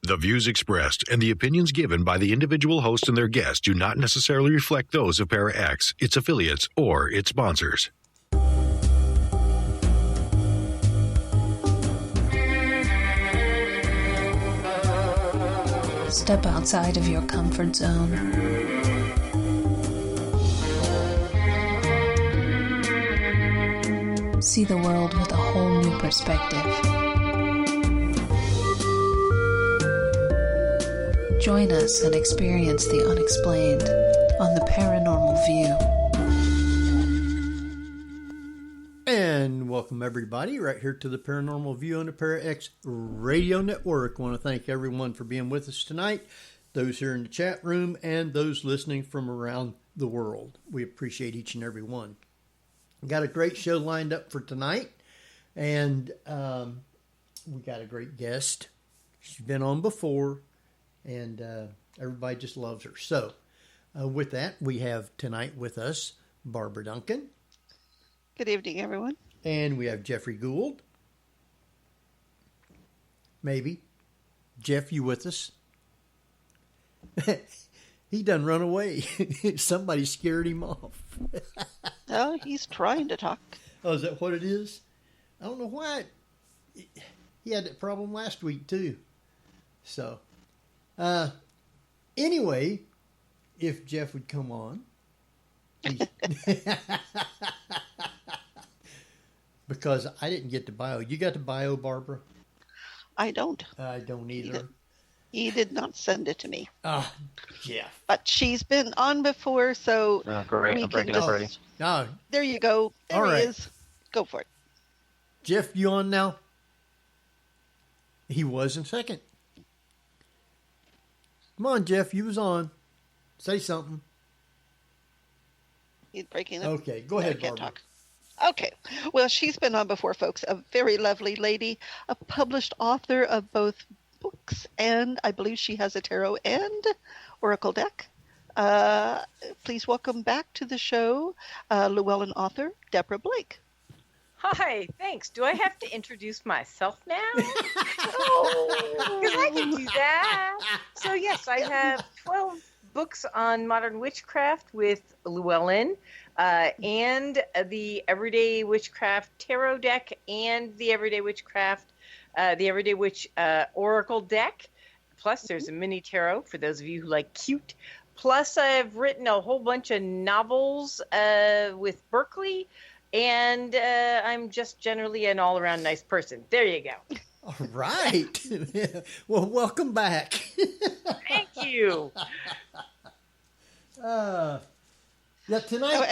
The views expressed and the opinions given by the individual host and their guests do not necessarily reflect those of ParaX, its affiliates, or its sponsors. Step outside of your comfort zone. See the world with a whole new perspective. Join us and experience the unexplained on the Paranormal View. And welcome everybody right here to the Paranormal View on the ParaX Radio Network. I want to thank everyone for being with us tonight, those here in the chat room and those listening from around the world. We appreciate each and every one. Got a great show lined up for tonight, and we got a great guest. She's been on before, and everybody just loves her. So with that, we have tonight with us Barbara Duncan. Good evening, everyone. And we have Jeffrey Gould. Maybe. Jeff, you with us? He done run away. Somebody scared him off. Oh, he's trying to talk. Oh, is that what it is? I don't know why. He had that problem last week, too. So, anyway, if Jeff would come on. Because I didn't get the bio. You got the bio, Barbara? I don't. I don't either. He did not send it to me. Ah, Jeff. But she's been on before, so great. I'm breaking up already. Oh, there you go. There all he right. is. Go for it. Jeff, you on now? He was in second. Come on, Jeff. You was on. Say something. He's breaking up. Okay, go ahead, I can't Barbara. talk. Okay. Well, she's been on before, folks. A very lovely lady, a published author of both books, and I believe she has a tarot and oracle deck. Please welcome back to the show, Llewellyn author Deborah Blake. Hi, thanks. Do I have to introduce myself now? Oh, because I can do that. So yes, I have 12 books on modern witchcraft with Llewellyn, and the Everyday Witchcraft Tarot deck, and the Everyday Witchcraft, the Everyday Witch Oracle deck. Plus, there's a mini tarot for those of you who like cute. Plus, I've written a whole bunch of novels with Berkeley, and I'm just generally an all-around nice person. There you go. All right. Well, welcome back. Thank you. Yeah, tonight.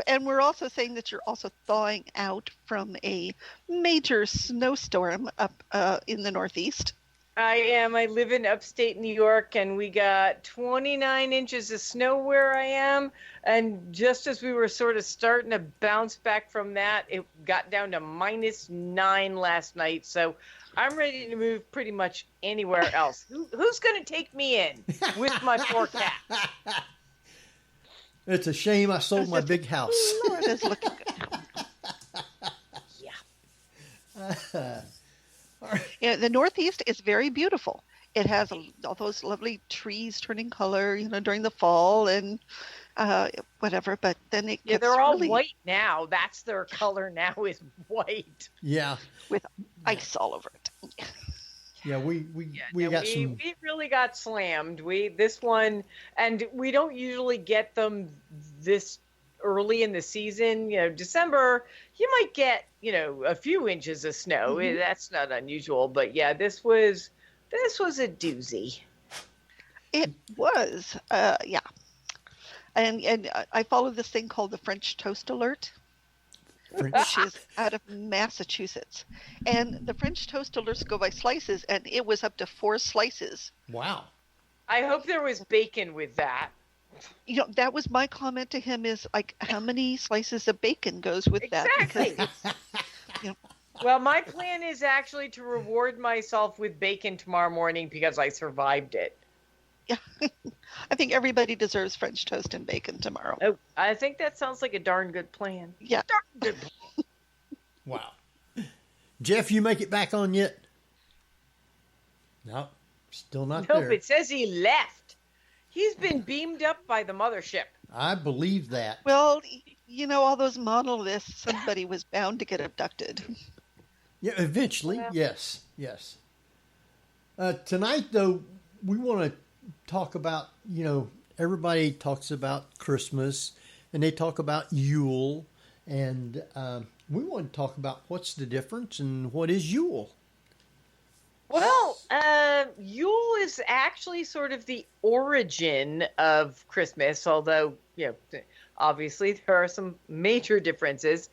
And we're also saying that you're also thawing out from a major snowstorm up in the Northeast. I am. I live in upstate New York, and we got 29 inches of snow where I am. And just as we were sort of starting to bounce back from that, it got down to -9 last night. So I'm ready to move pretty much anywhere else. Who's going to take me in with my 4 cats? It's a shame I sold my big house. Florida's looking good. Yeah. Yeah, the Northeast is very beautiful. It has all those lovely trees turning color, during the fall and whatever. But then it gets they're all really white now. That's their color now, is white. Yeah. with ice all over it. Yeah, we really got slammed. This one, and we don't usually get them this early in the season. December, you might get a few inches of snow. Mm-hmm. That's not unusual, but yeah, this was a doozy. It was, yeah. And I follow this thing called the French Toast Alert, which is out of Massachusetts. And the French Toast Alerts go by slices, and it was up to 4 slices. Wow. I hope there was bacon with that. That was my comment to him, is like, how many slices of bacon goes with that? Exactly. Well, my plan is actually to reward myself with bacon tomorrow morning because I survived it. Yeah. I think everybody deserves French toast and bacon tomorrow. Oh, I think that sounds like a darn good plan. Yeah. Darn good plan. Wow. Jeff, you make it back on yet? No. Still not Nope, there. it says he left. He's been beamed up by the mothership. I believe that. Well, all those monoliths, somebody was bound to get abducted. Yeah, eventually, Well. yes. Tonight, though, we want to talk about, everybody talks about Christmas and they talk about Yule, and we want to talk about what's the difference and what is Yule. Well, Yule is actually sort of the origin of Christmas, although, obviously there are some major differences.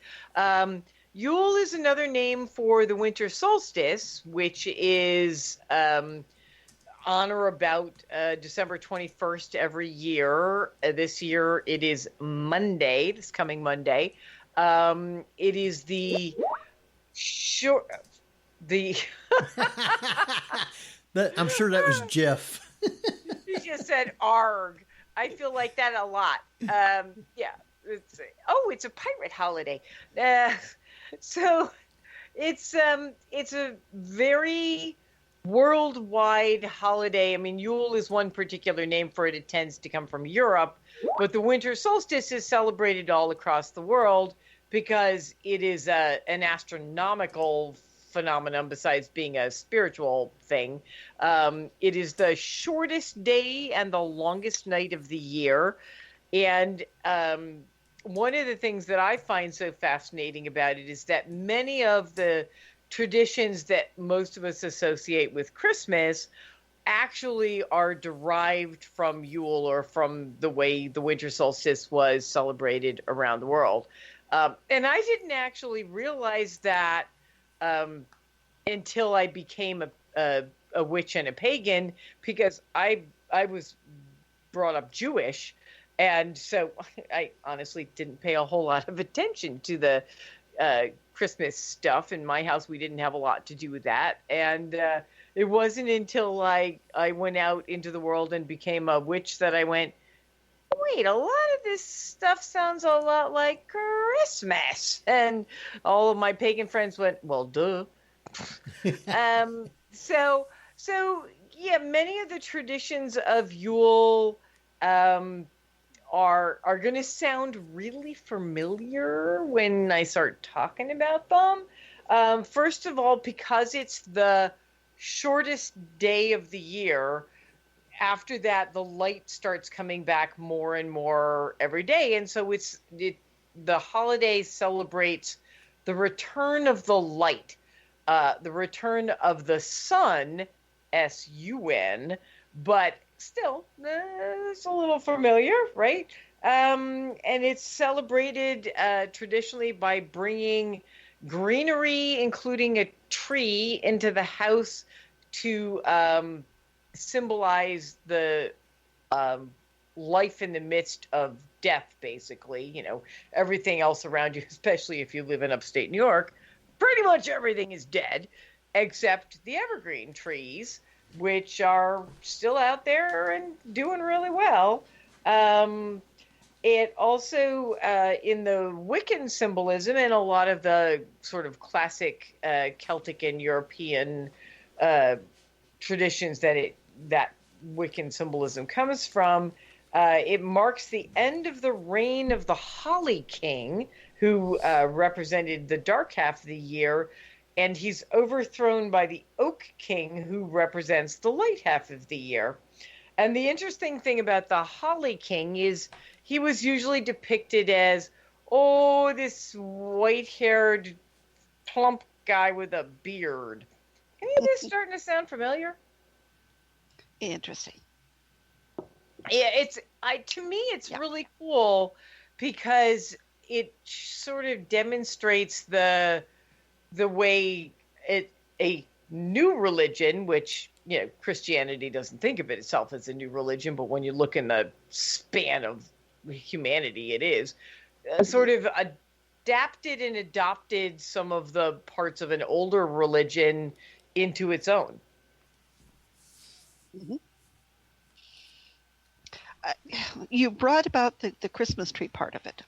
Yule is another name for the winter solstice, which is on or about December 21st every year. This year it is Monday, this coming Monday. It is the I'm sure that was Jeff. You just said "arg." I feel like that a lot. It's a pirate holiday. So it's a very worldwide holiday. I mean, Yule is one particular name for it. It tends to come from Europe, but the winter solstice is celebrated all across the world because it is an astronomical phenomenon besides being a spiritual thing. It is the shortest day and the longest night of the year. And one of the things that I find so fascinating about it is that many of the traditions that most of us associate with Christmas actually are derived from Yule or from the way the winter solstice was celebrated around the world. And I didn't actually realize that until I became a witch and a pagan, because I was brought up Jewish, and so I honestly didn't pay a whole lot of attention to the Christmas stuff. In my house, we didn't have a lot to do with that, and it wasn't until I went out into the world and became a witch that I went, wait, a lot of this stuff sounds a lot like Christmas. And all of my pagan friends went, well, duh. So yeah, many of the traditions of Yule are going to sound really familiar when I start talking about them. First of all, because it's the shortest day of the year. After that, the light starts coming back more and more every day. And so the holiday celebrates the return of the light, the return of the sun, S-U-N, but still, it's a little familiar, right? And it's celebrated traditionally by bringing greenery, including a tree, into the house to symbolize the life in the midst of death, basically. Everything else around you, especially if you live in upstate New York, pretty much everything is dead except the evergreen trees, which are still out there and doing really well. It also, in the Wiccan symbolism and a lot of the sort of classic Celtic and European traditions that Wiccan symbolism comes from, it marks the end of the reign of the Holly King, who represented the dark half of the year, and he's overthrown by the Oak King, who represents the light half of the year. And the interesting thing about the Holly King is he was usually depicted as, this white-haired, plump guy with a beard. Any of this starting to sound familiar? Interesting. Yeah, to me, it's really cool because it sort of demonstrates the way a new religion, which, Christianity doesn't think of itself as a new religion, but when you look in the span of humanity, it is sort of adapted and adopted some of the parts of an older religion into its own. Mm-hmm. You brought about the Christmas tree part of it.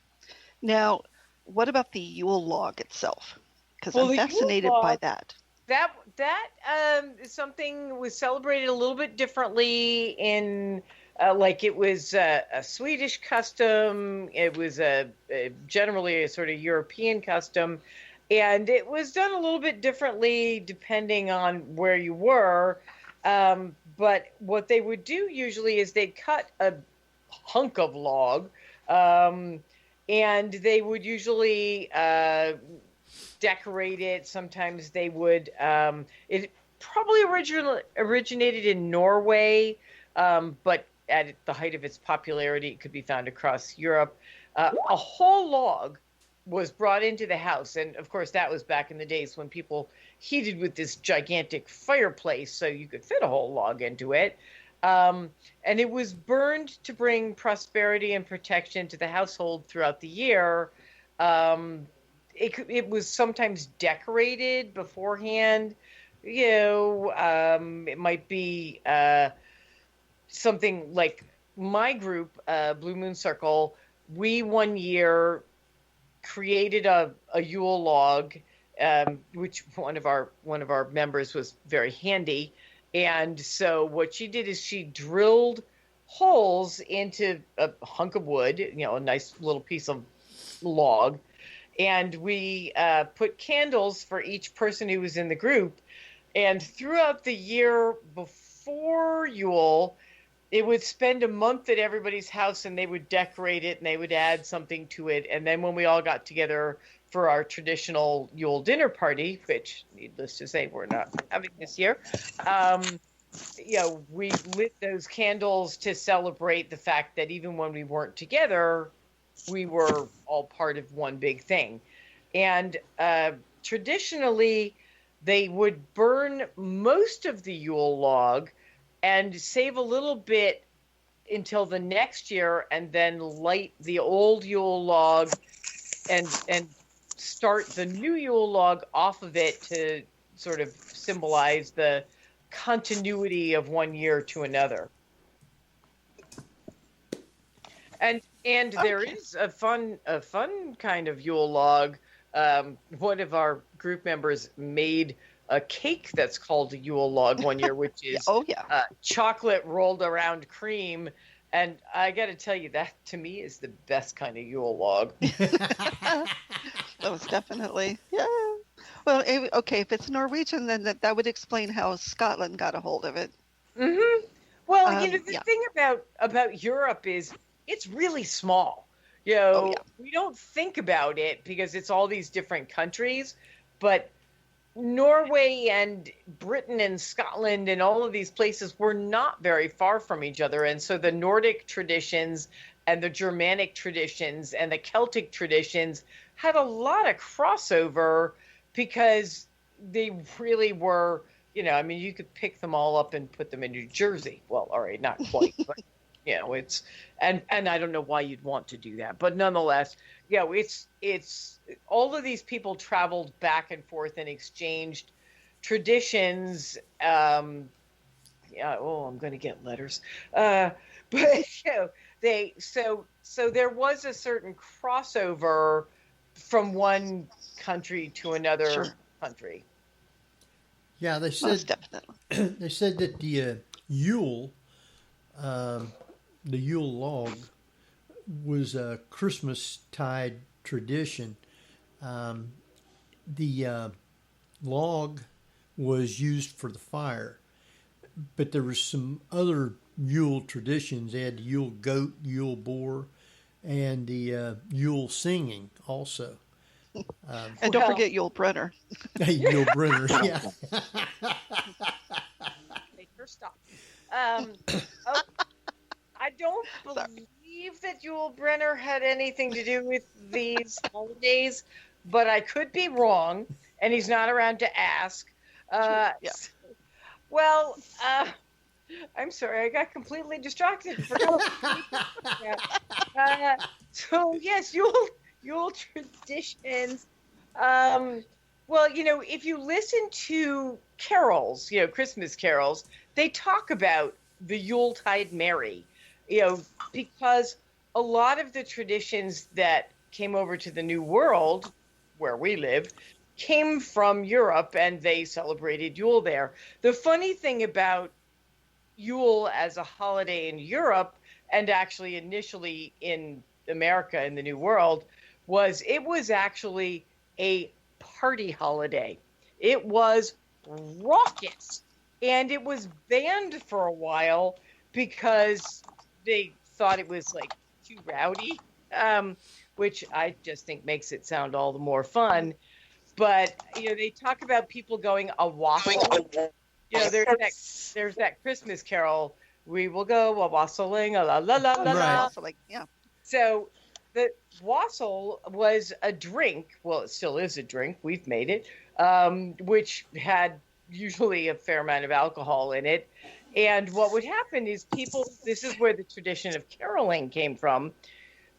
Now, what about the Yule log itself? Because I'm fascinated by that. That is something was celebrated a little bit differently in like it was a Swedish custom. It was generally a sort of European custom, and it was done a little bit differently depending on where you were. But what they would do usually is they'd cut a hunk of log, and they would usually decorate it. Sometimes they would. It probably originated in Norway, but at the height of its popularity, it could be found across Europe. A whole log was brought into the house, and of course, that was back in the days when people heated with this gigantic fireplace, so you could fit a whole log into it. And it was burned to bring prosperity and protection to the household throughout the year. It was sometimes decorated beforehand. It might be something like my group, Blue Moon Circle. We one year created a Yule log, which one of our members was very handy. And so what she did is she drilled holes into a hunk of wood, a nice little piece of log. And we put candles for each person who was in the group. And throughout the year before Yule, it would spend a month at everybody's house, and they would decorate it and they would add something to it. And then when we all got together for our traditional Yule dinner party, which, needless to say, we're not having this year, we lit those candles to celebrate the fact that even when we weren't together, we were all part of one big thing. And traditionally, they would burn most of the Yule log and save a little bit until the next year, and then light the old Yule log and start the new Yule log off of it to sort of symbolize the continuity of one year to another. And there is a fun kind of Yule log. One of our group members made a cake that's called a Yule log one year, which is chocolate rolled around cream. And I got to tell you, that to me is the best kind of Yule log. That was definitely, yeah. Well, okay, if it's Norwegian, then that would explain how Scotland got a hold of it. Mm-hmm. Well, the thing about Europe is it's really small. We don't think about it because it's all these different countries, but Norway and Britain and Scotland and all of these places were not very far from each other. And so the Nordic traditions and the Germanic traditions and the Celtic traditions had a lot of crossover because they really were, you could pick them all up and put them in New Jersey. Well, all right, not quite, but it's, and I don't know why you'd want to do that, but nonetheless, it's all of these people traveled back and forth and exchanged traditions. I'm going to get letters. But so there was a certain crossover from one country to another country. Yeah, they said definitely. They said that the Yule log was a Christmas-tide tradition. The log was used for the fire, but there was some other Yule traditions. They had the Yule goat, Yule boar, and the Yule singing also. And don't forget Yule Brenner. Yule Brenner, yeah. Make her stop. I don't believe that Yule Brenner had anything to do with these holidays, but I could be wrong, and he's not around to ask. Well, I'm sorry, I got completely distracted. So yes, Yule traditions. Well, if you listen to carols, Christmas carols, they talk about the Yuletide Mary, because a lot of the traditions that came over to the New World, where we live, came from Europe, and they celebrated Yule there. The funny thing about Yule as a holiday in Europe, and actually initially in America in the New World, was it was actually a party holiday. It was raucous, and it was banned for a while because they thought it was like too rowdy, which I just think makes it sound all the more fun. But they talk about people going a wassail. There's that Christmas carol. We will go a wassailing, a la la la la la. Yeah. So the wassail was a drink. Well, it still is a drink. We've made it, which had usually a fair amount of alcohol in it. And what would happen is this is where the tradition of caroling came from.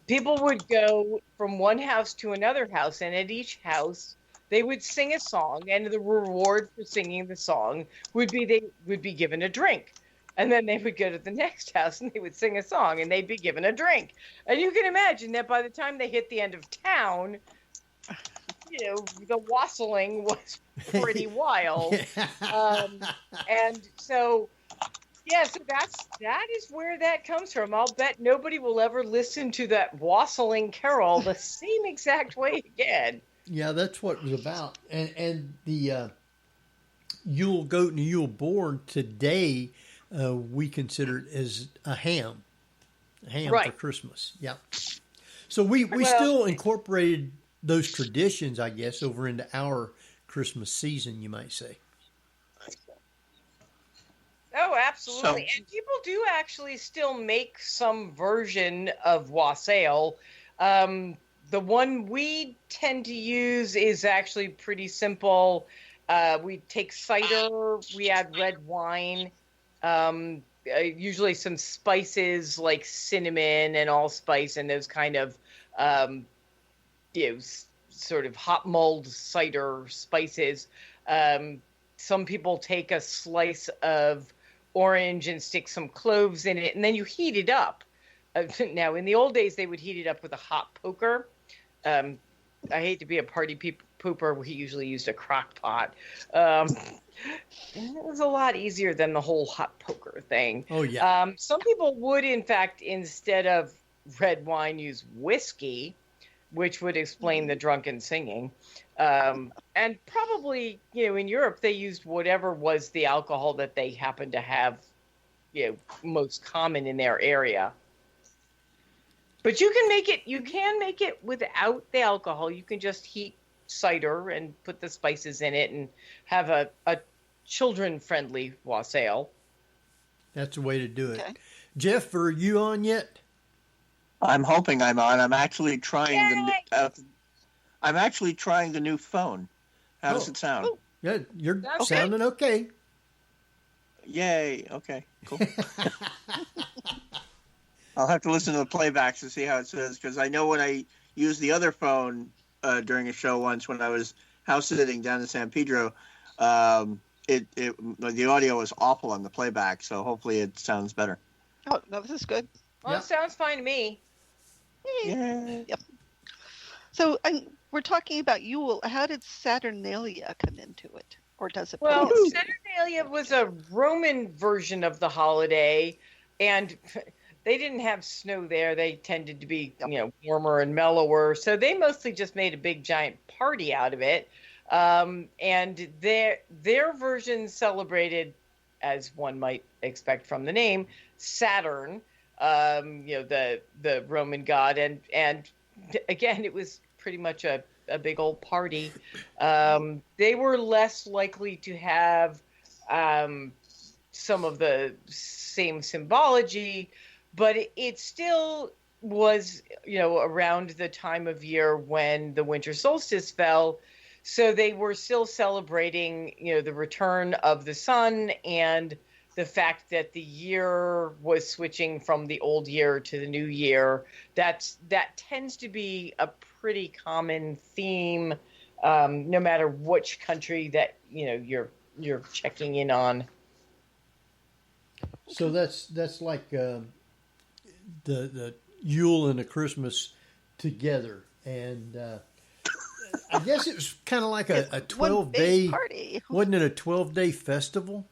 People would go from one house to another house, and at each house they would sing a song, and the reward for singing the song would be they would be given a drink. And then they would go to the next house and they would sing a song and they'd be given a drink. And you can imagine that by the time they hit the end of town, the wassailing was pretty wild. And so, so that is where that comes from. I'll bet nobody will ever listen to that wassailing carol the same exact way again. Yeah, that's what it was about. And the Yule goat and the Yule boar today, we consider it as a ham right. for Christmas. Yeah. So we still incorporated those traditions, I guess, over into our Christmas season, you might say. Oh, absolutely. And people do actually still make some version of wassail. The one we tend to use is actually pretty simple. We take cider, we add red wine, usually some spices like cinnamon and allspice and those kind of, sort of hot mulled cider spices. Some people take a slice of orange and stick some cloves in it, and then you heat it up. Now, in the old days, they would heat it up with a hot poker. I hate to be a party pooper. We usually used a crock pot. And it was a lot easier than the whole hot poker thing. Oh, yeah. Some people would, in fact, instead of red wine, use whiskey, which would explain the drunken singing. And probably, in Europe, they used whatever was the alcohol that they happened to have, most common in their area. But you can make it without the alcohol. You can just heat cider and put the spices in it and have a children-friendly wassail. That's the way to do it. Okay. Jeff, are you on yet? I'm hoping I'm on. I'm actually trying the new phone. How does it sound? Oh. Yeah, you're Okay. sounding okay. Yay. Okay, cool. I'll have to listen to the playbacks to see how it says, because I know when I used the other phone during a show once when I was house sitting down in San Pedro, the audio was awful on the playback, so hopefully it sounds better. Oh, no, this is good. Well, Yep. It sounds fine to me. Yeah. Yep. So we're talking about Yule. How did Saturnalia come into it? Or does it? Well, play into it? Saturnalia was a Roman version of the holiday, and they didn't have snow there. They tended to be, warmer and mellower. So they mostly just made a big giant party out of it. And their version celebrated, as one might expect from the name, Saturn, the Roman god. And again, it was pretty much a big old party. They were less likely to have some of the same symbology, but it still was, around the time of year when the winter solstice fell. So they were still celebrating, the return of the sun and the fact that the year was switching from the old year to the new year. That tends to be a pretty common theme, no matter which country that, you're checking in on. So that's like the Yule and the Christmas together. And I guess it was kind of like a One 12-day big party. Wasn't it a 12-day festival?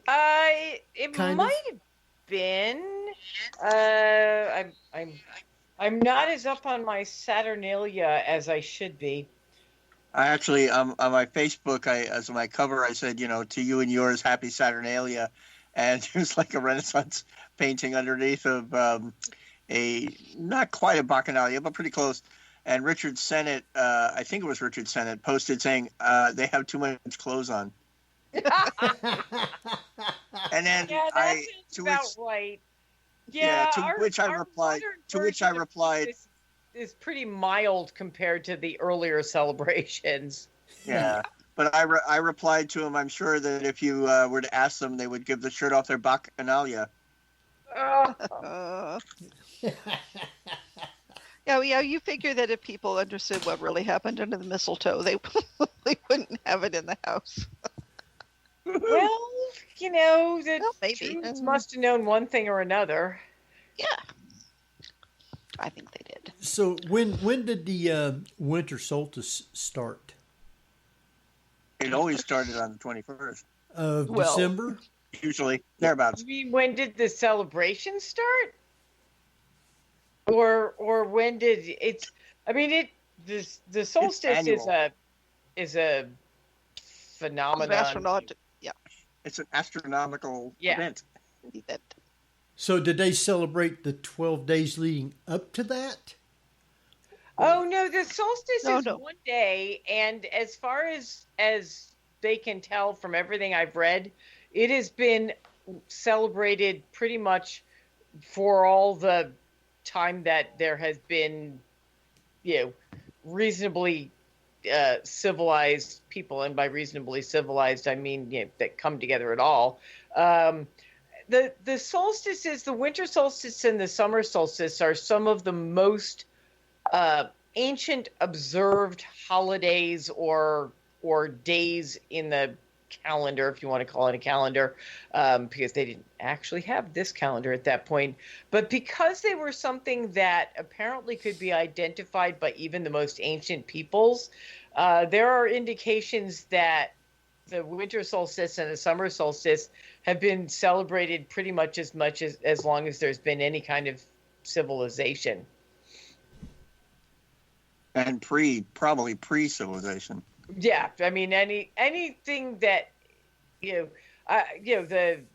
It Kind of. might have been. I'm not as up on my Saturnalia as I should be. I actually, on my Facebook, as my cover, I said, to you and yours, happy Saturnalia. And it was like a Renaissance painting underneath of not quite a Bacchanalia, but pretty close. And Richard Sennett, I think it was Richard Sennett, posted saying, they have too much clothes on. And then that sounds about right. Yeah, to which I replied, is pretty mild compared to the earlier celebrations. Yeah, but I replied to him, I'm sure that if you were to ask them, they would give the shirt off their Bacchanalia. Yeah, you figure that if people understood what really happened under the mistletoe, they wouldn't have it in the house. Well, the maybe. Jews must have known one thing or another. Yeah, I think they did. So when did the winter solstice start? It always started on the 21st. Of December? Usually, thereabouts. You mean when did the celebration start? Or when did it? I mean, the solstice is a phenomenon. It's an astronomical event. So did they celebrate the 12 days leading up to that? Oh no, the solstice is 1 day, and as far as they can tell from everything I've read, it has been celebrated pretty much for all the time that there has been, reasonably civilized people, and by reasonably civilized I mean that come together at all. The solstices, the winter solstice and the summer solstice, are some of the most ancient observed holidays or days in the calendar, if you want to call it a calendar, because they didn't actually have this calendar at that point. But because they were something that apparently could be identified by even the most ancient peoples, there are indications that the winter solstice and the summer solstice have been celebrated pretty much as long as there's been any kind of civilization. And probably pre-civilization. Yeah, I mean anything that the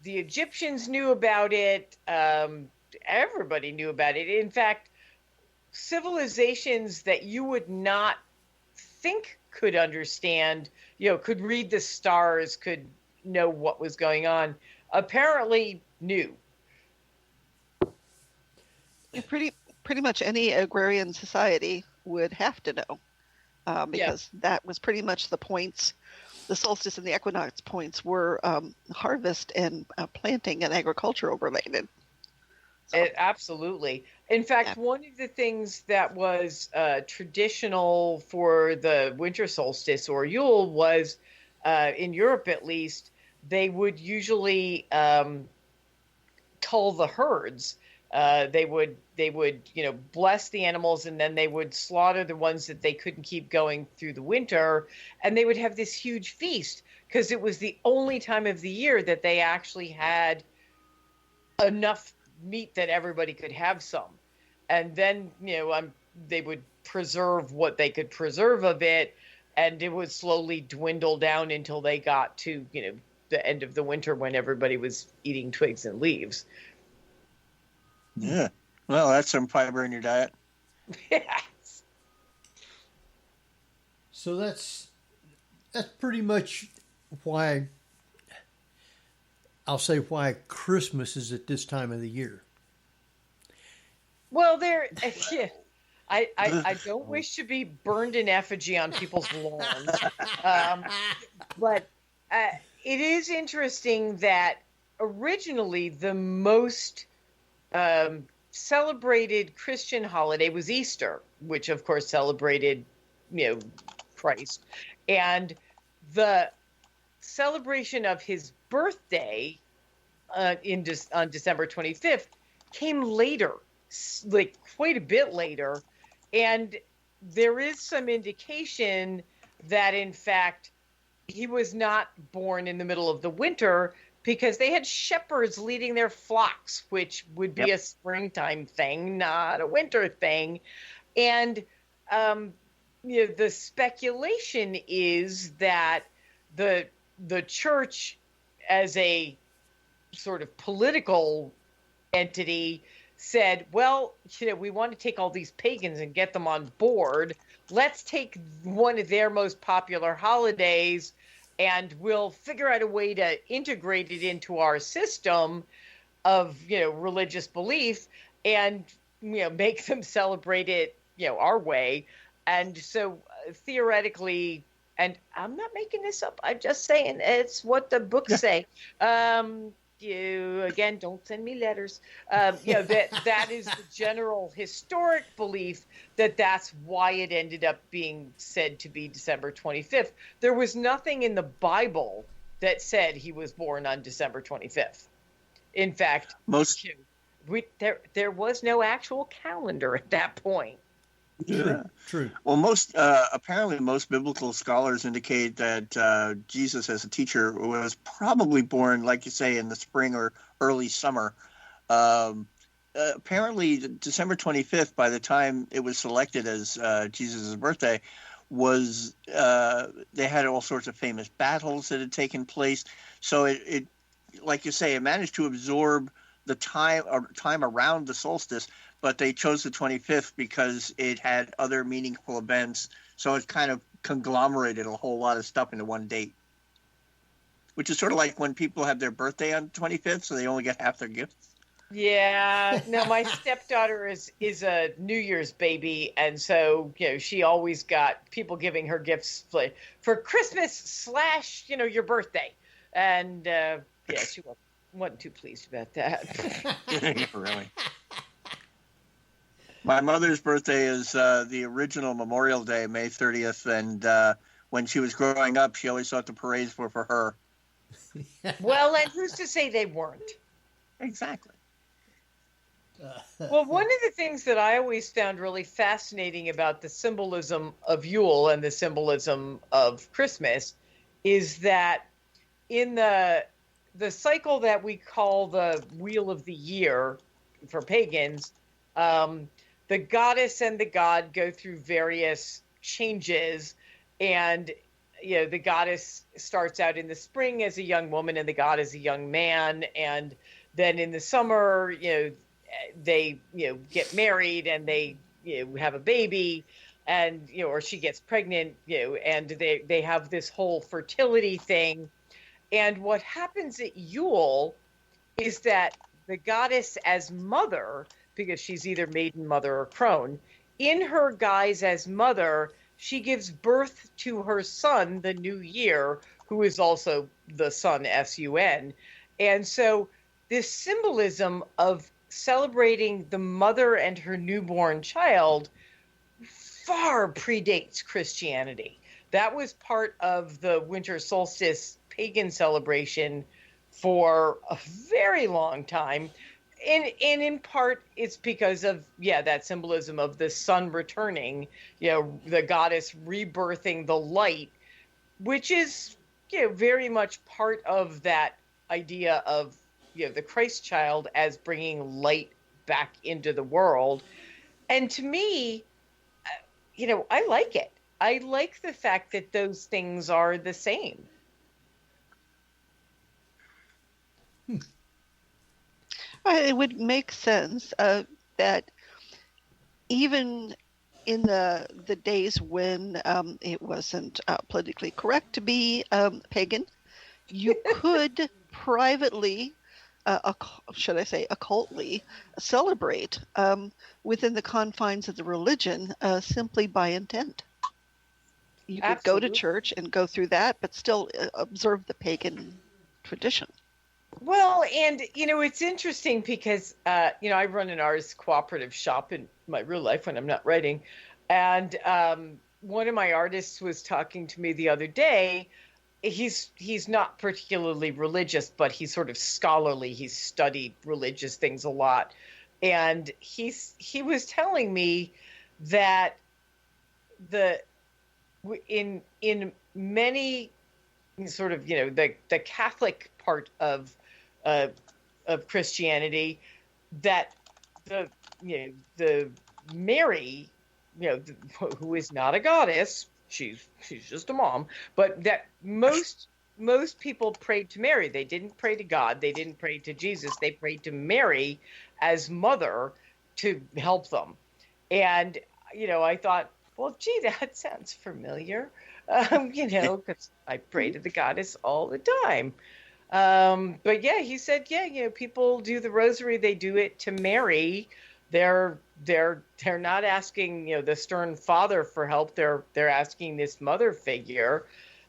Egyptians knew about it. Everybody knew about it. In fact, civilizations that you would not think could understand, could read the stars, could know what was going on, apparently knew. Pretty much any agrarian society would have to know, because that was pretty much the points. The solstice and the equinox points were harvest and planting and agriculture related. So, absolutely. In fact, one of the things that was traditional for the winter solstice or Yule was, in Europe at least, they would usually cull the herds. They would bless the animals, and then they would slaughter the ones that they couldn't keep going through the winter, and they would have this huge feast because it was the only time of the year that they actually had enough meat that everybody could have some. And then they would preserve what they could preserve of it, and it would slowly dwindle down until they got to the end of the winter when everybody was eating twigs and leaves. Yeah. Well, that's some fiber in your diet. Yes. So that's pretty much why Christmas is at this time of the year. Well, I don't wish to be burned in effigy on people's lawns, but it is interesting that originally the most celebrated Christian holiday was Easter, which of course celebrated, Christ, and the celebration of his birthday on December 25th came later, like quite a bit later, and there is some indication that, in fact, he was not born in the middle of the winter because they had shepherds leading their flocks, which would be a springtime thing, not a winter thing. And the speculation is that the church, as a sort of political entity, said, well, we want to take all these pagans and get them on board. Let's take one of their most popular holidays and we'll figure out a way to integrate it into our system of, religious belief and, make them celebrate it, our way. And so theoretically, and I'm not making this up, I'm just saying it's what the books say. Again, don't send me letters. That is the general historic belief that's why it ended up being said to be December 25th. There was nothing in the Bible that said he was born on December 25th. In fact, there was no actual calendar at that point. True. Well, apparently most biblical scholars indicate that Jesus as a teacher was probably born, like you say, in the spring or early summer. Apparently, December 25th, by the time it was selected as Jesus' birthday, they had all sorts of famous battles that had taken place. So it like you say, it managed to absorb the time around the solstice. But they chose the 25th because it had other meaningful events. So it kind of conglomerated a whole lot of stuff into one date, which is sort of like when people have their birthday on the 25th, so they only get half their gifts. Yeah. No, my stepdaughter is a New Year's baby. And so, she always got people giving her gifts for Christmas / your birthday. And she wasn't too pleased about that. Really? My mother's birthday is the original Memorial Day, May 30th, and when she was growing up, she always thought the parades were for her. Well, and who's to say they weren't? Exactly. Well, one of the things that I always found really fascinating about the symbolism of Yule and the symbolism of Christmas is that in the cycle that we call the Wheel of the Year for pagans, the goddess and the god go through various changes, and the goddess starts out in the spring as a young woman and the god as a young man, and then in the summer they get married and they have a baby, and or she gets pregnant, and they have this whole fertility thing. And what happens at Yule is that the goddess as mother, because she's either maiden, mother, or crone, in her guise as mother, she gives birth to her son, the new year, who is also the sun, S-U-N. And so this symbolism of celebrating the mother and her newborn child far predates Christianity. That was part of the winter solstice pagan celebration for a very long time. And in part, it's because of, that symbolism of the sun returning, the goddess rebirthing the light, which is, very much part of that idea of, the Christ child as bringing light back into the world. And to me, I like it. I like the fact that those things are the same. It would make sense that even in the days when it wasn't politically correct to be pagan, you could privately, should I say occultly, celebrate within the confines of the religion simply by intent. You could go to church and go through that, but still observe the pagan tradition. Well, and, it's interesting because, I run an artist cooperative shop in my real life when I'm not writing. And one of my artists was talking to me the other day. He's not particularly religious, but he's sort of scholarly. He's studied religious things a lot. And he was telling me that in many sort of, the Catholic part of Christianity, that the Mary, who is not a goddess, she's just a mom, but that most people prayed to Mary. They didn't pray to God. They didn't pray to Jesus. They prayed to Mary as mother to help them. And, I thought, well, gee, that sounds familiar, because I pray to the goddess all the time. But yeah, he said, people do the rosary. They do it to Mary. They're not asking, the stern father for help. They're asking this mother figure.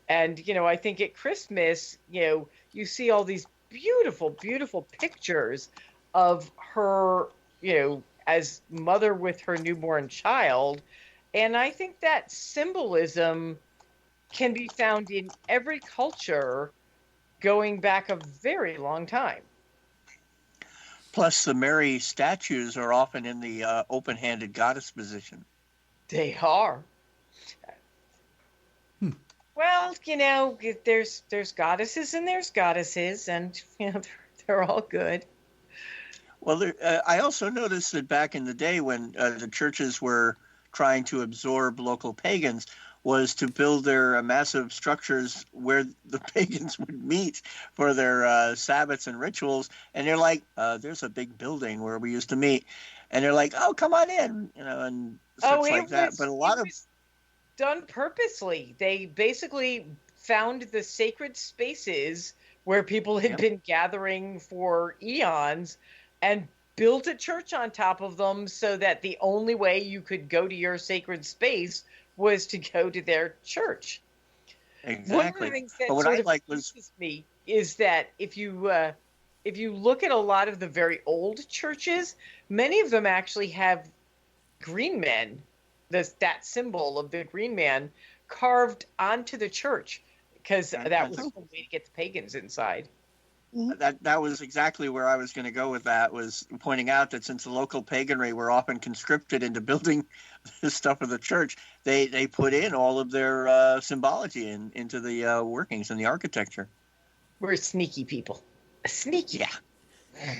And, I think at Christmas, you see all these beautiful, beautiful pictures of her, as mother with her newborn child. And I think that symbolism can be found in every culture going back a very long time. Plus, the Mary statues are often in the open-handed goddess position. They are. Well, there's goddesses and there's goddesses, and they're all good. Well, I also noticed that back in the day when the churches were trying to absorb local pagans, was to build their massive structures where the pagans would meet for their Sabbaths and rituals. And they're like, there's a big building where we used to meet. And they're like, oh, come on in, and such like that. But a lot of done purposely. They basically found the sacred spaces where people had been gathering for eons and built a church on top of them, so that the only way you could go to your sacred space was to go to their church. Exactly. One of the things that sort of interests me is that if you look at a lot of the very old churches, many of them actually have green men, that symbol of the green man, carved onto the church, because that was the way to get the pagans inside. That was exactly where I was going to go with that, was pointing out that since the local paganry were often conscripted into building the stuff of the church, they put in all of their symbology into the workings and the architecture. We're sneaky people. Sneaky. Yeah.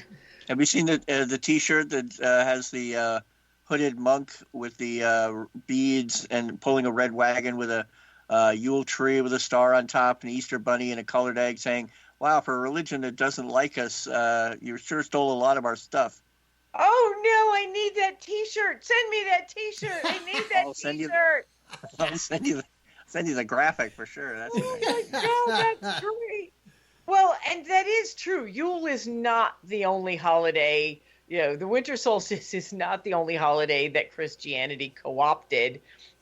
Have you seen the T-shirt that has the hooded monk with the beads and pulling a red wagon with a Yule tree with a star on top, and an Easter bunny and a colored egg, saying, "Wow, for a religion that doesn't like us, you sure stole a lot of our stuff." Oh no, I need that T-shirt. Send me that T-shirt. I need that T-shirt. I'll send you the graphic for sure. That's my God, that's great. Well, and that is true. Yule is not the only holiday. The winter solstice is not the only holiday that Christianity co-opted.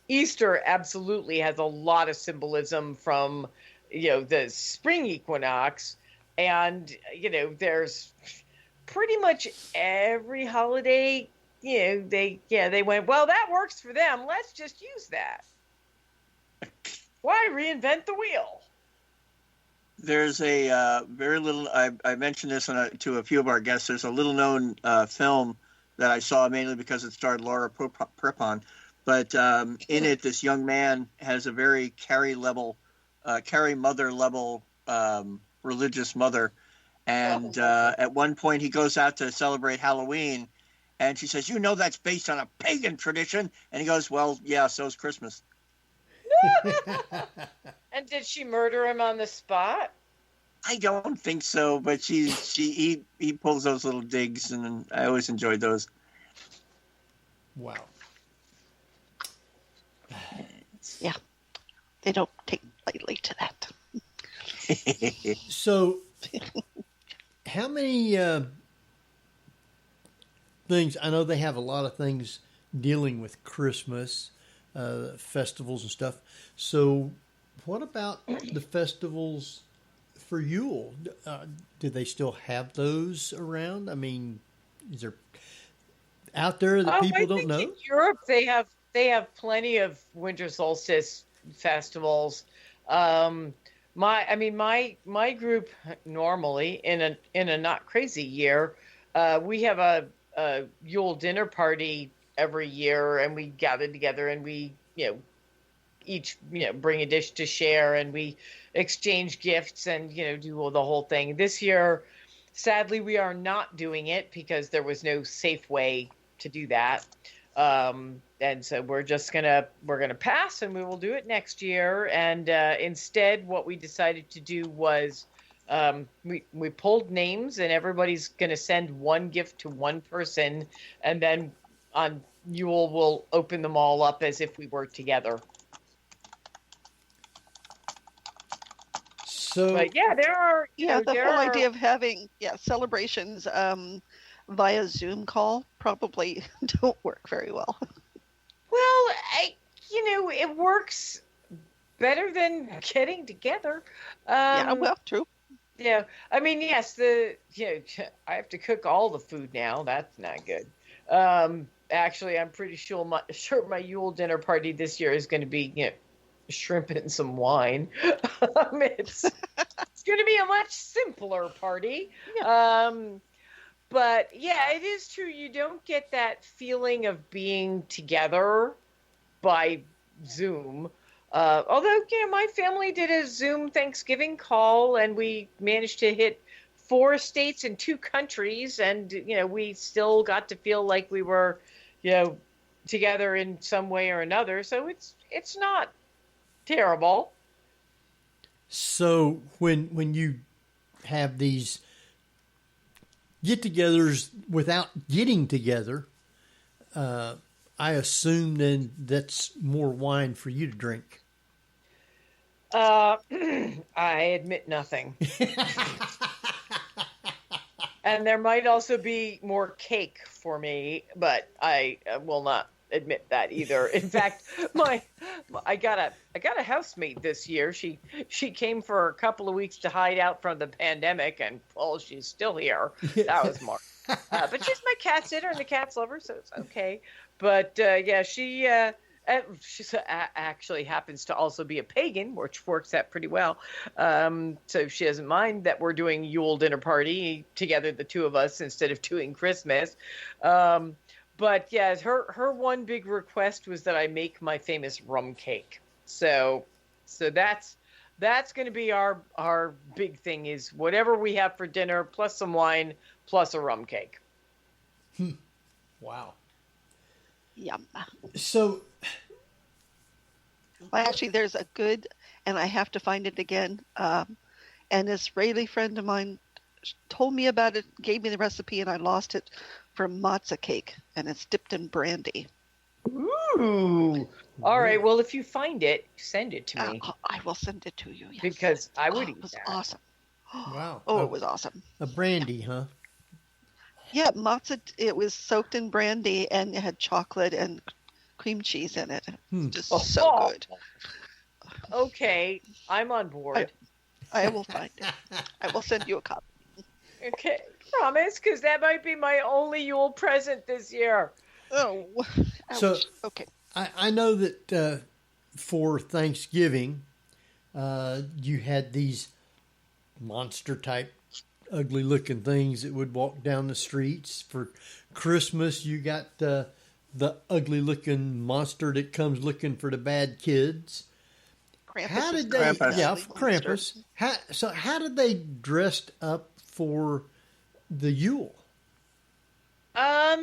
Easter absolutely has a lot of symbolism from, the spring equinox, and, there's pretty much every holiday, they went, well, that works for them. Let's just use that. Why reinvent the wheel? There's a very little, I mentioned this to a few of our guests, there's a little known film that I saw mainly because it starred Laura Prepon. But in it, this young man has a very Carrie mother level religious mother. And at one point he goes out to celebrate Halloween, and she says, that's based on a pagan tradition. And he goes, well, yeah, so's Christmas. And did she murder him on the spot? I don't think so, but he pulls those little digs, and I always enjoyed those. Wow. Yeah, they don't take lightly to that. So, how many things? I know they have a lot of things dealing with Christmas, festivals and stuff. So, what about the festivals for Yule? Do they still have those around? I mean, is there out there that people don't know? In Europe, they have plenty of winter solstice festivals. My group normally in a not crazy year, we have a Yule dinner party every year, and we gather together and we each, bring a dish to share, and we exchange gifts and, do the whole thing. This year, sadly, we are not doing it because there was no safe way to do that. And so we're gonna pass, and we will do it next year. And instead, what we decided to do was we pulled names, and everybody's gonna send one gift to one person, and then on Yule we'll open them all up as if we were together. So, but yeah, there are the whole idea of having celebrations via Zoom call probably don't work very well. Well, it works better than getting together. True. Yeah, I mean, yes, I have to cook all the food now. That's not good. Actually, I'm pretty sure my Yule dinner party this year is going to be, shrimp and some wine. It's going to be a much simpler party. Yeah. But yeah, it is true. You don't get that feeling of being together by Zoom. Although, my family did a Zoom Thanksgiving call, and we managed to hit 4 states and 2 countries, and we still got to feel like we were, together in some way or another. So it's not terrible. So when you have these get-togethers without getting together, I assume then that's more wine for you to drink. I admit nothing. And there might also be more cake for me, but I will not admit that either. In fact, I got a housemate this year. She came for a couple of weeks to hide out from the pandemic, and she's still here. That was Mark. But she's my cat sitter and the cat's lover, so it's okay. But she actually happens to also be a pagan, which works out pretty well. So she doesn't mind that we're doing Yule dinner party together, the 2 of us, instead of doing Christmas. But yeah, her one big request was that I make my famous rum cake. So that's going to be our big thing, is whatever we have for dinner plus some wine plus a rum cake. Wow. Yum. So, well, actually, there's a good, and I have to find it again. An Israeli friend of mine told me about it, gave me the recipe, and I lost it, for matzah cake, and it's dipped in brandy. Ooh. All right. Well, if you find it, send it to me. I will send it to you. Yes. Because I would eat that. It was awesome. Wow. Oh, it was awesome. A brandy, huh? Yeah, matzah. It was soaked in brandy, and it had chocolate and cream cheese in it. Just so good. Okay, I'm on board. I will find it. I will send you a copy. Okay, promise, because that might be my only Yule present this year. Oh, ouch. So okay. I know that for Thanksgiving, you had these monster-type, ugly-looking things that would walk down the streets. For Christmas, you got the ugly-looking monster that comes looking for the bad kids. Krampus. How did they? Krampus. Yeah, Krampus. How did they dressed up for the Yule? I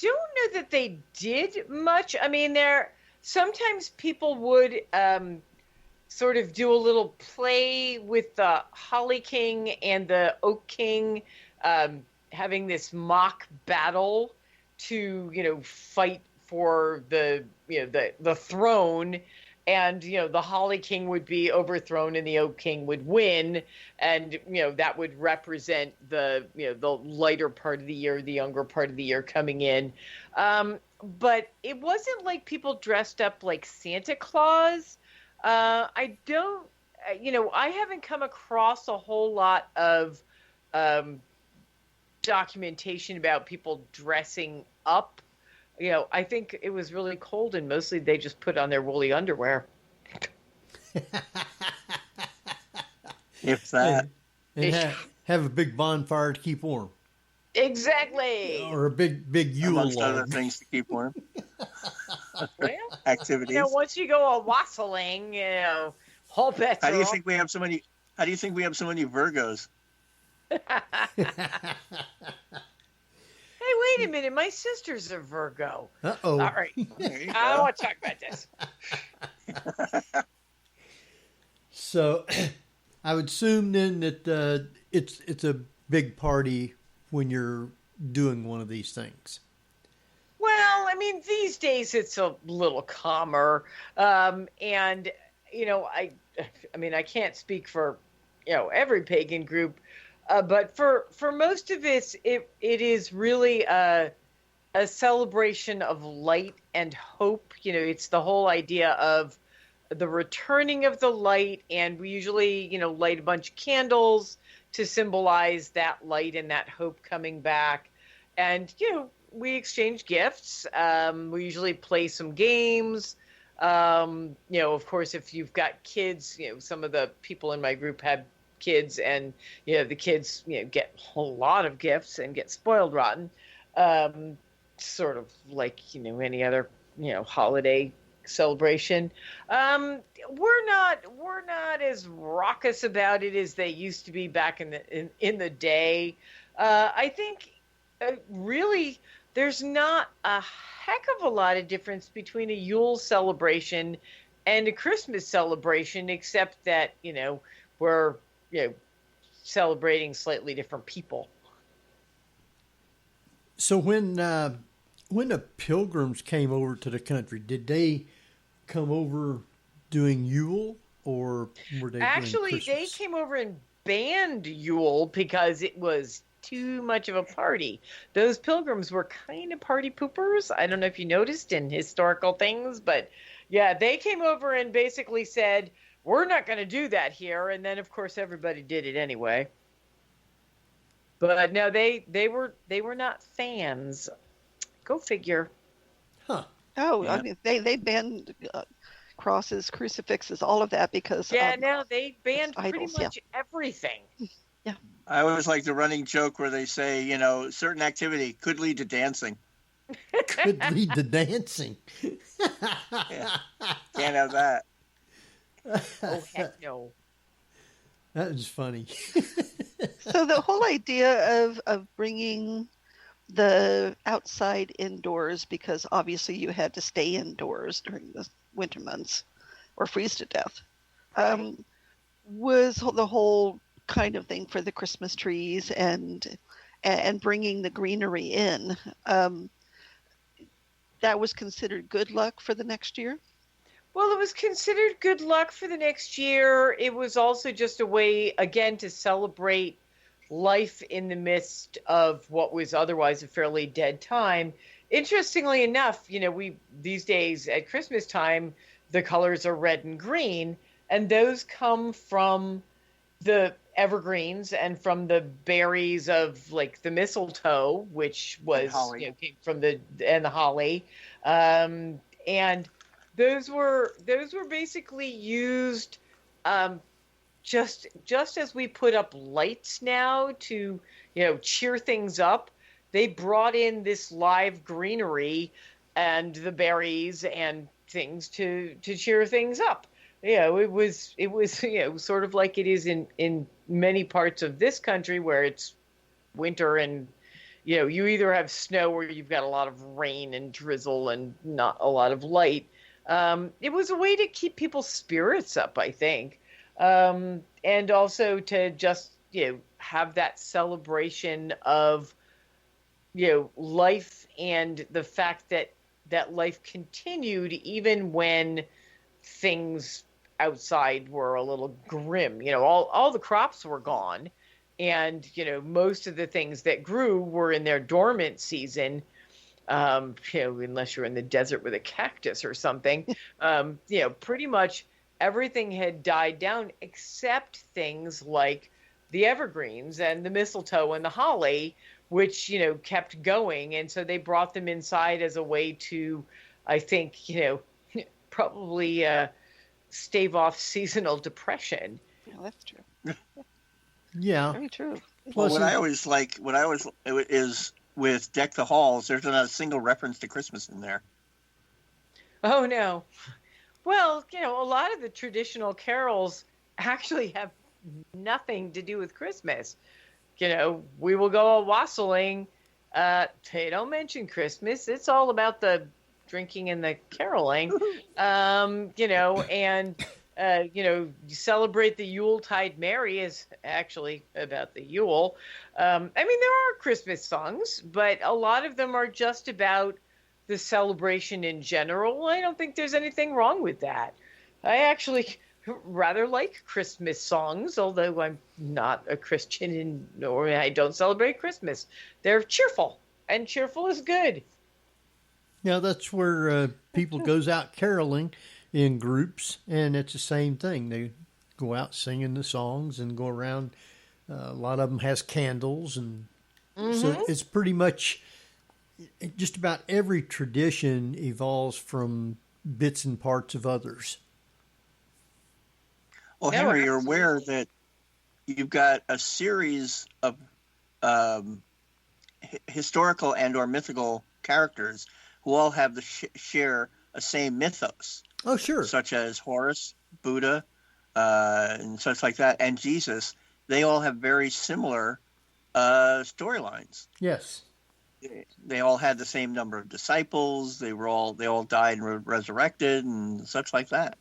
don't know that they did much. I mean, sometimes people would sort of do a little play with the Holly King and the Oak King, having this mock battle to fight for the throne. And, the Holly King would be overthrown and the Oak King would win. And, that would represent the lighter part of the year, the younger part of the year coming in. But it wasn't like people dressed up like Santa Claus. I haven't come across a whole lot of documentation about people dressing up. I think it was really cold, and mostly they just put on their woolly underwear. If that. And have a big bonfire to keep warm. Exactly. or a big Yule amongst other log. things to keep warm. Well, Activities. once you go a wassailing, whole bets How do you are think we have so many? How do you think we have so many Virgos? Hey, wait a minute. My sister's a Virgo. Uh-oh. All right. There you I don't go. want to talk about this. So I would assume then that it's a big party when you're doing one of these things. Well, I mean, these days it's a little calmer. And, I mean, I can't speak for, every pagan group. But for most of it is really a celebration of light and hope. It's the whole idea of the returning of the light, and we usually, light a bunch of candles to symbolize that light and that hope coming back. And, we exchange gifts. We usually play some games. Of course, if you've got kids, some of the people in my group have kids, and the kids get a whole lot of gifts and get spoiled rotten, sort of like any other holiday celebration. We're not as raucous about it as they used to be back in the day. I think really there's not a heck of a lot of difference between a Yule celebration and a Christmas celebration, except that we're celebrating slightly different people. So when the Pilgrims came over to the country, did they come over doing Yule, or were they Actually, doing they Christmas? came over and banned Yule because it was too much of a party. Those Pilgrims were kind of party poopers. I don't know if you noticed in historical things, but yeah, they came over and basically said, we're not going to do that here. And then, of course, everybody did it anyway. But no, they were not fans. Go figure. Huh. Oh, Yeah. I mean, they banned crosses, crucifixes, all of that because Yeah, no, they banned pretty idols, much everything. I always like the running joke where they say, certain activity could lead to dancing. Could lead to dancing. Yeah. Can't have that. Oh, heck no. That is funny. So the whole idea of bringing the outside indoors, because obviously you had to stay indoors during the winter months or freeze to death, was the whole kind of thing for the Christmas trees and bringing the greenery in. That was considered good luck for the next year. Well, it was considered good luck for the next year. It was also just a way, again, to celebrate life in the midst of what was otherwise a fairly dead time. Interestingly enough, we these days at Christmas time, the colors are red and green, and those come from the evergreens and from the berries of like the mistletoe, which was came from the holly, and those were basically used just as we put up lights now to cheer things up. They brought in this live greenery and the berries and things to cheer things up. It was sort of like it is in many parts of this country where it's winter and you either have snow or you've got a lot of rain and drizzle and not a lot of light. It was a way to keep people's spirits up, I think, and also to just have that celebration of life and the fact that life continued even when things outside were a little grim. All the crops were gone, and most of the things that grew were in their dormant season. Unless you're in the desert with a cactus or something, pretty much everything had died down except things like the evergreens and the mistletoe and the holly, which kept going, and so they brought them inside as a way to, I think, probably stave off seasonal depression. Yeah, that's true. Yeah. Very true. Well, Plus, what I always is with Deck the Halls. There's not a single reference to Christmas in there. Oh no. Well, a lot of the traditional carols actually have nothing to do with Christmas. We will go a wassailing. They don't mention Christmas. It's all about the drinking and the caroling. You celebrate the Yuletide Merry is actually about the Yule. There are Christmas songs, but a lot of them are just about the celebration in general. I don't think there's anything wrong with that. I actually rather like Christmas songs, although I'm not a Christian or I don't celebrate Christmas. They're cheerful, and cheerful is good. yeah, that's where people goes out caroling in groups, and it's the same thing. They go out singing the songs and go around. A lot of them has candles, and so it's pretty much just about every tradition evolves from bits and parts of others. Well, Henry, you're aware that you've got a series of historical and or mythical characters who all have the share a same mythos. Oh, sure. Such as Horus, Buddha, and such like that, and Jesus. They all have very similar storylines. Yes. They all had the same number of disciples. They all died and were resurrected and such like that.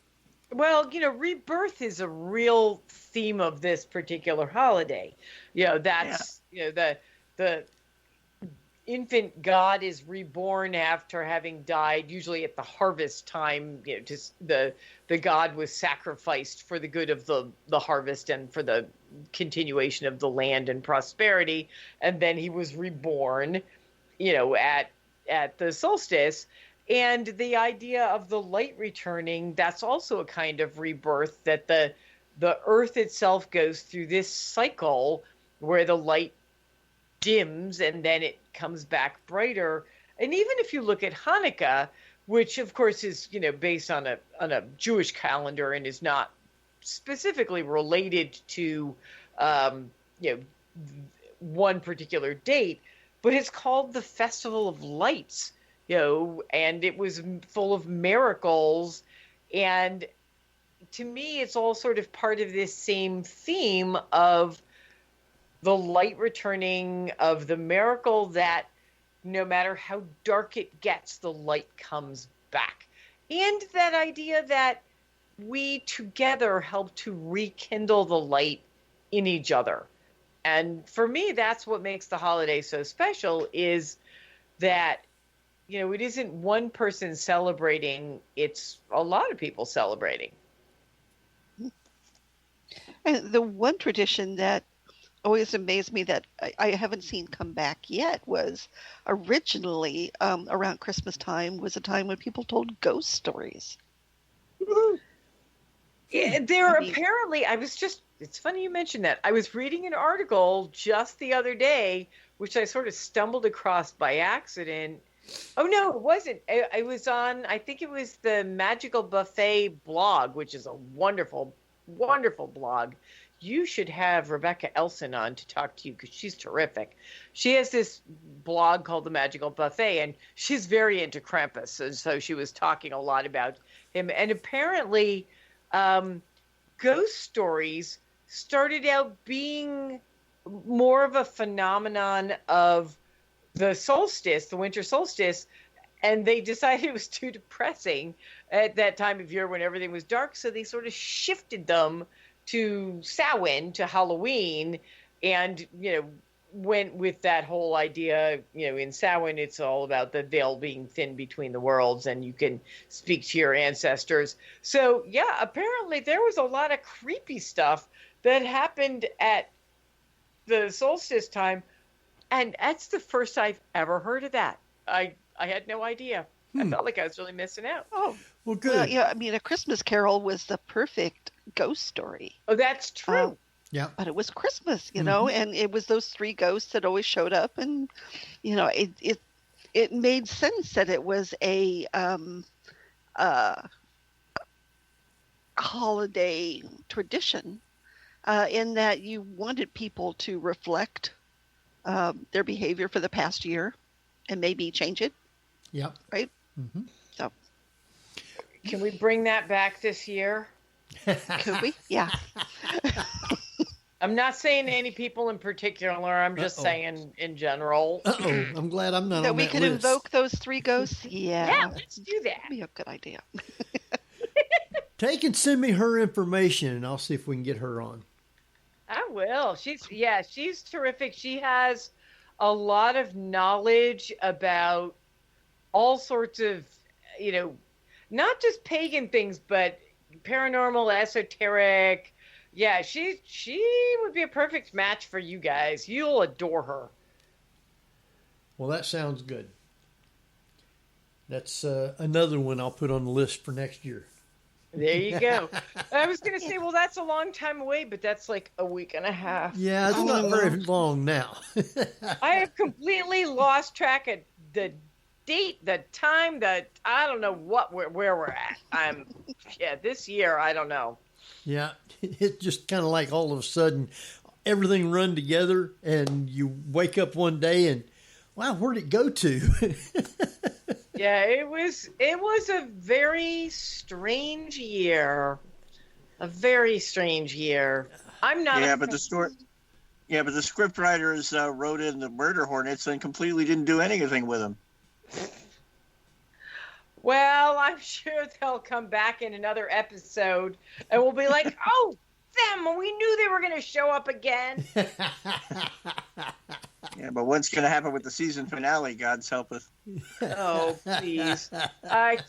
Well, rebirth is a real theme of this particular holiday. That's the infant God is reborn after having died, usually at the harvest time. Just the God was sacrificed for the good of the harvest and for the continuation of the land and prosperity, and then he was reborn, at the solstice. And the idea of the light returning, that's also a kind of rebirth, that the earth itself goes through this cycle where the light dims and then it comes back brighter. And even if you look at Hanukkah, which of course is, based on a Jewish calendar and is not specifically related to, one particular date, but it's called the Festival of Lights, and it was full of miracles. And to me, it's all sort of part of this same theme of the light returning, of the miracle that no matter how dark it gets, the light comes back. And that idea that we together help to rekindle the light in each other. And for me, that's what makes the holiday so special, is that, it isn't one person celebrating, it's a lot of people celebrating. And the one tradition that always amazed me that I haven't seen come back yet was originally around Christmas time was a time when people told ghost stories. Yeah, apparently, it's funny you mentioned that. I was reading an article just the other day, which I sort of stumbled across by accident. Oh, no, it wasn't. I was on, I think it was the Magical Buffet blog, which is a wonderful, wonderful blog. You should have Rebecca Elson on to talk to you because she's terrific. She has this blog called The Magical Buffet, and she's very into Krampus. And so she was talking a lot about him. And apparently, ghost stories started out being more of a phenomenon of the solstice, the winter solstice, and they decided it was too depressing at that time of year when everything was dark. So they sort of shifted them to Samhain, to Halloween, and, went with that whole idea, in Samhain, it's all about the veil being thin between the worlds and you can speak to your ancestors. So, yeah, apparently there was a lot of creepy stuff that happened at the solstice time. And that's the first I've ever heard of that. I had no idea. I felt like I was really missing out. Oh, well, good. Well, yeah, A Christmas Carol was the perfect ghost story. Oh, that's true. Yeah. But it was Christmas, and it was those three ghosts that always showed up, and it made sense that it was a holiday tradition in that you wanted people to reflect their behavior for the past year and maybe change it. Yep. Right? Mm-hmm. So, Can we bring that back this year? could we? Yeah. I'm not saying any people in particular. I'm just saying in general. Uh-oh. I'm glad I'm not That on we that could list. invoke those 3 ghosts? Yeah. Yeah, let's do that. That'd be a good idea. Take and send me her information, and I'll see if we can get her on. I will. She's terrific. She has a lot of knowledge about all sorts of, not just pagan things, but paranormal, esoteric. Yeah, she would be a perfect match for you guys. You'll adore her. Well, that sounds good. That's another one I'll put on the list for next year. There you go. I was going to say, well, that's a long time away, but that's like a week and a half. Yeah, it's not very long now. I have completely lost track of the date, the time, I don't know where we're at. This year, I don't know. Yeah, it's just kind of like all of a sudden everything run together and you wake up one day and, wow, where'd it go to? Yeah, it was a very strange year. A very strange year. I'm not. Yeah, but the story. Yeah, but the script writers wrote in the murder hornets and completely didn't do anything with them. Well, I'm sure they'll come back in another episode and we'll be like, oh, them, we knew they were going to show up again. Yeah, but what's going to happen with the season finale? God's help us. Oh, please. I'm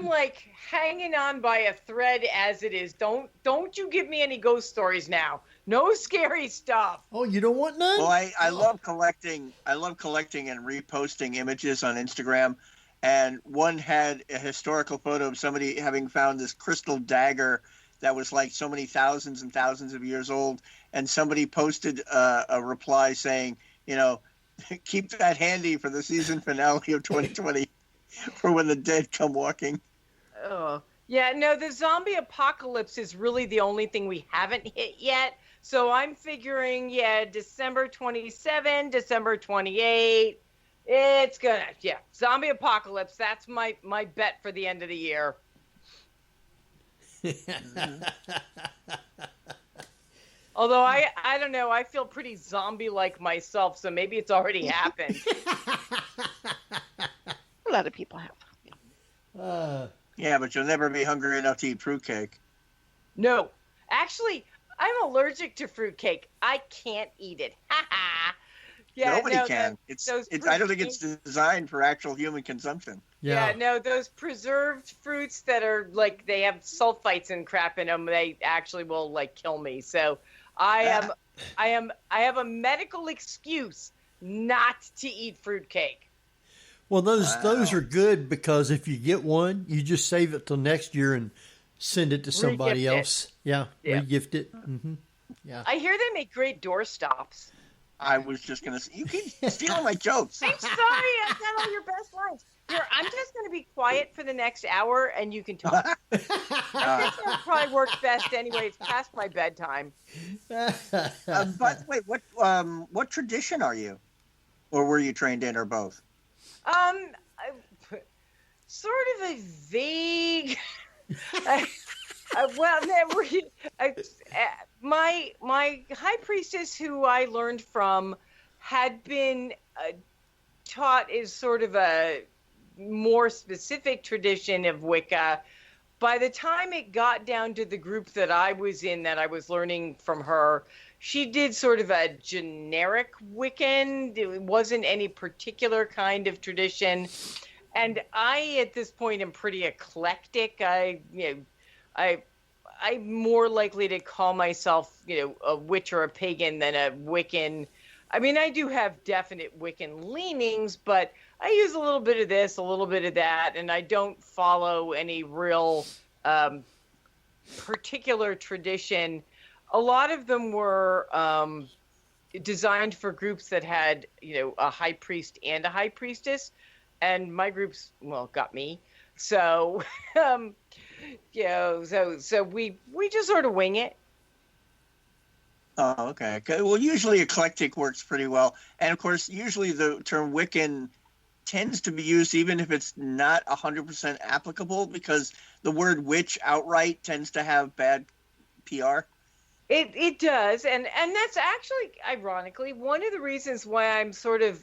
like hanging on by a thread as it is. Don't you give me any ghost stories now. No scary stuff. Oh, you don't want none? Well, I love collecting. I love collecting and reposting images on Instagram. And one had a historical photo of somebody having found this crystal dagger that was like so many thousands and thousands of years old. And somebody posted a reply saying, keep that handy for the season finale of 2020 for when the dead come walking. Oh, yeah, no, the zombie apocalypse is really the only thing we haven't hit yet. So I'm figuring, December 27, December 28. It's gonna, zombie apocalypse. That's my bet for the end of the year. Although I don't know, I feel pretty zombie-like myself, so maybe it's already happened. A lot of people have. Yeah, but you'll never be hungry enough to eat fruitcake. No, actually, I'm allergic to fruitcake. I can't eat it. Nobody can. I don't think it's designed for actual human consumption. Yeah, no, those preserved fruits that are like they have sulfites and crap in them, they actually will like kill me. So I have a medical excuse not to eat fruitcake. Well, those are good because if you get one, you just save it till next year and send it to somebody else. Yeah, regift it. Mm-hmm. Yeah. I hear they make great doorstops. I was just going to say, you keep stealing my jokes. I'm sorry, I said all your best lines. Here, I'm just going to be quiet for the next hour, and you can talk. I think that probably works best anyway. It's past my bedtime. But wait, what tradition are you? Or were you trained in, or both? Sort of a vague... my high priestess, who I learned from, had been taught is sort of a more specific tradition of Wicca. By the time it got down to the group that I was in, that I was learning from her, she did sort of a generic Wiccan. It wasn't any particular kind of tradition. And I, at this point, am pretty eclectic. I'm more likely to call myself, a witch or a pagan than a Wiccan. I mean, I do have definite Wiccan leanings, but I use a little bit of this, a little bit of that, and I don't follow any real particular tradition. A lot of them were designed for groups that had, a high priest and a high priestess, and my groups, got me. So, so we just sort of wing it. Oh, okay. Okay. Well, usually eclectic works pretty well. And of course, usually the term Wiccan tends to be used even if it's not 100% applicable, because the word witch outright tends to have bad PR. It does, and that's actually ironically one of the reasons why I'm sort of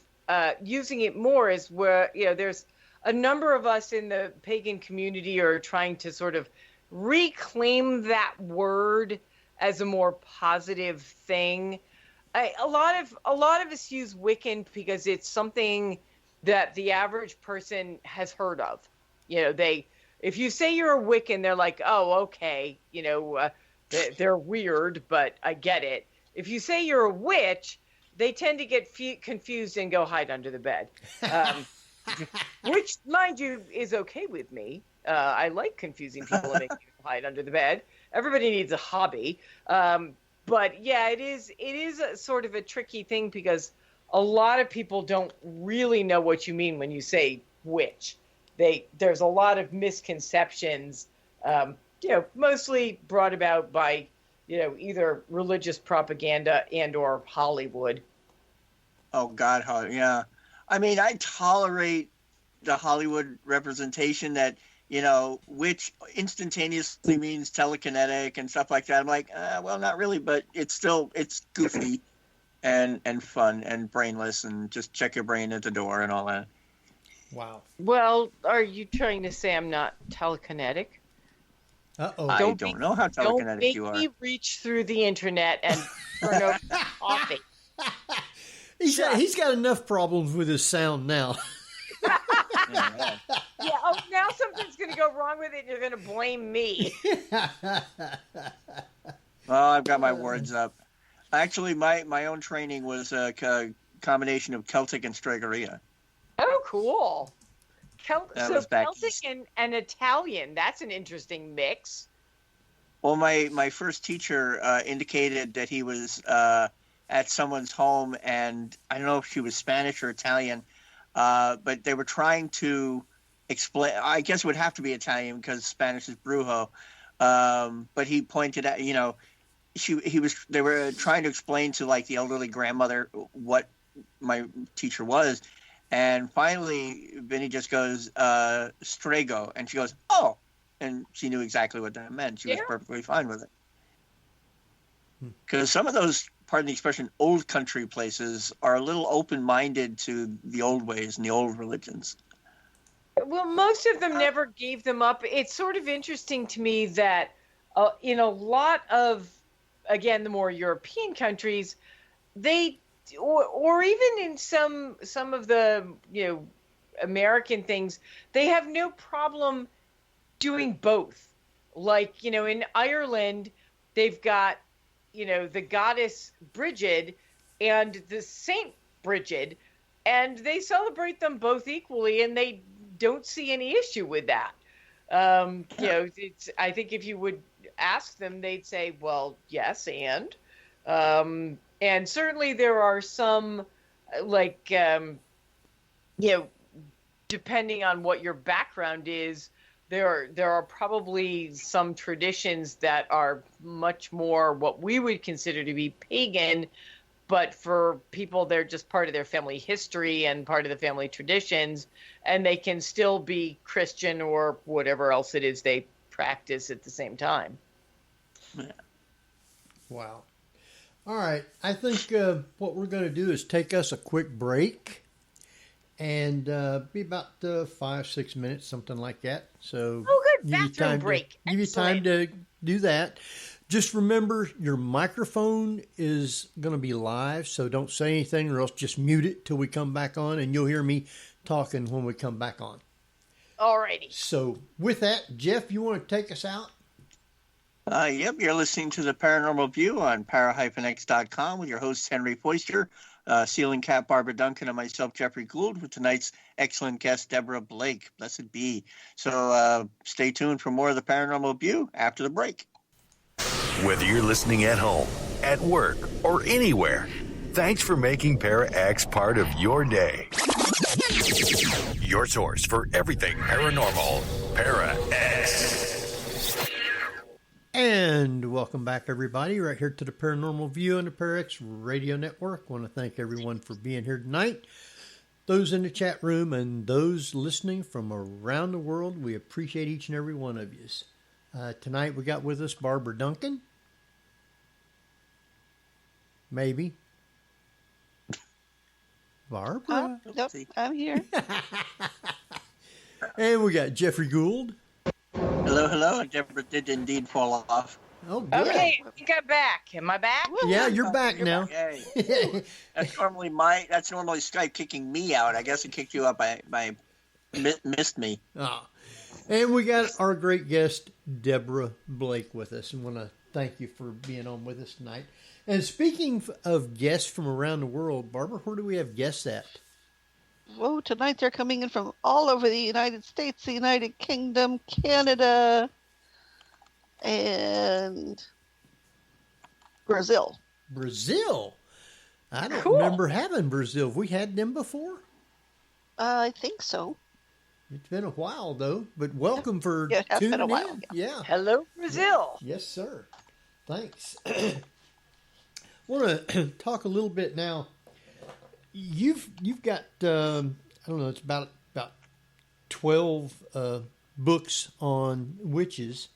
using it more is where there's a number of us in the pagan community are trying to sort of reclaim that word as a more positive thing. A lot of us use Wiccan because it's something that the average person has heard of. If you say you're a Wiccan, they're like, oh, okay, they're weird, but I get it. If you say you're a witch, they tend to get confused and go hide under the bed, which, mind you, is okay with me. I like confusing people and making people hide under the bed. Everybody needs a hobby. But yeah, it is a sort of a tricky thing because a lot of people don't really know what you mean when you say witch. There's a lot of misconceptions, mostly brought about by, either religious propaganda and or Hollywood. Oh, God, yeah. I mean, I tolerate the Hollywood representation that, which instantaneously means telekinetic and stuff like that. I'm like, well, not really, but it's goofy and fun and brainless, and just check your brain at the door and all that. Wow. Well, are you trying to say I'm not telekinetic? Uh-oh. I don't know how telekinetic you are. Don't make me reach through the internet and turn over coffee. He's got enough problems with his sound now. Yeah, now something's going to go wrong with it and you're going to blame me. Well, I've got my words up. Actually, my own training was a combination of Celtic and Stregoria. Oh, cool. Celtic east. and Italian, that's an interesting mix. Well, my first teacher indicated that he was at someone's home, and I don't know if she was Spanish or Italian, but they were trying to explain. I guess it would have to be Italian because Spanish is brujo. But he pointed out, they were trying to explain to like the elderly grandmother what my teacher was. And finally, Vinny just goes, Strego. And she goes, oh. And she knew exactly what that meant. She was perfectly fine with it. Because some of those, pardon the expression, old country places are a little open-minded to the old ways and the old religions. Well, most of them never gave them up. It's sort of interesting to me that in a lot of, again, the more European countries, they... Or even in some of the American things, they have no problem doing both. Like in Ireland, they've got the goddess Brigid and the Saint Brigid, and they celebrate them both equally, and they don't see any issue with that. I think if you would ask them, they'd say, well, yes, and. And certainly there are some, depending on what your background is, there are probably some traditions that are much more what we would consider to be pagan, but for people, they're just part of their family history and part of the family traditions, and they can still be Christian or whatever else it is they practice at the same time. Yeah. Wow. All right, I think what we're going to do is take us a quick break and be about 5-6 minutes, something like that. So, good bathroom break. Give you time to do that. Just remember, your microphone is going to be live, so don't say anything or else just mute it till we come back on, and you'll hear me talking when we come back on. All righty. So, with that, Jeff, you want to take us out? Yep, you're listening to the Paranormal View on para-x.com with your hosts Henry Foister, Ceiling Cat Barbara Duncan, and myself, Jeffrey Gould, with tonight's excellent guest, Deborah Blake. Blessed be. So stay tuned for more of the Paranormal View after the break. Whether you're listening at home, at work, or anywhere, thanks for making Para-X part of your day. Your source for everything paranormal, Para-X. And welcome back, everybody, right here to the Paranormal View on the ParaX Radio Network. I want to thank everyone for being here tonight. Those in the chat room and those listening from around the world, we appreciate each and every one of you. Tonight we got with us Barbara Duncan. Maybe. Barbara. Nope, I'm here. And we got Jeffrey Gould. Hello, hello. Deborah did indeed fall off. Oh, good. Okay, I think I'm back. Am I back? Yeah, you're back now. Yay. That's normally Skype kicking me out. I guess it kicked you out by missed me. Ah. And we got our great guest, Deborah Blake, with us. And want to thank you for being on with us tonight. And speaking of guests from around the world, Barbara, where do we have guests at? Whoa, tonight they're coming in from all over the United States, the United Kingdom, Canada, and Brazil. Brazil? I don't Cool. remember having Brazil. Have we had them before? I think so. It's been a while, though. But welcome for Yeah, it has been tuning a while, in. Yeah. Hello, Brazil. Yes, sir. Thanks. I want to talk a little bit now. You've got I don't know, it's about 12 books on witches.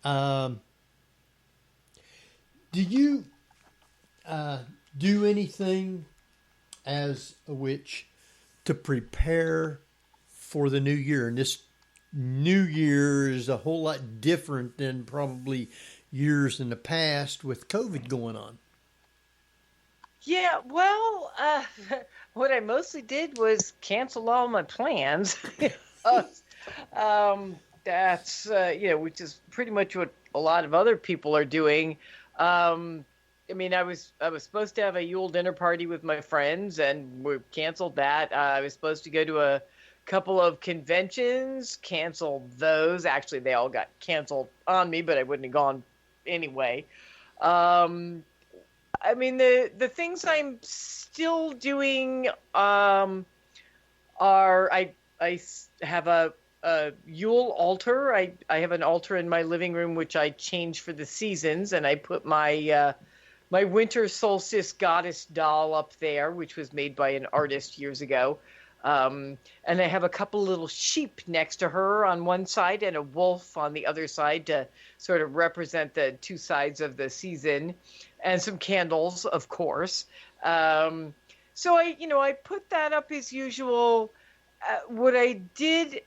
Do you do anything as a witch to prepare for the new year? And this new year is a whole lot different than probably years in the past with COVID going on. Yeah, well, what I mostly did was cancel all my plans. That's, which is pretty much what a lot of other people are doing. I was supposed to have a Yule dinner party with my friends, and we canceled that. I was supposed to go to a couple of conventions, canceled those. Actually, they all got canceled on me, but I wouldn't have gone anyway. The things I'm still doing are I have a Yule altar. I have an altar in my living room which I change for the seasons, and I put my my winter solstice goddess doll up there, which was made by an artist years ago. And I have a couple little sheep next to her on one side and a wolf on the other side to sort of represent the two sides of the season, and some candles, of course. So I put that up as usual. What I did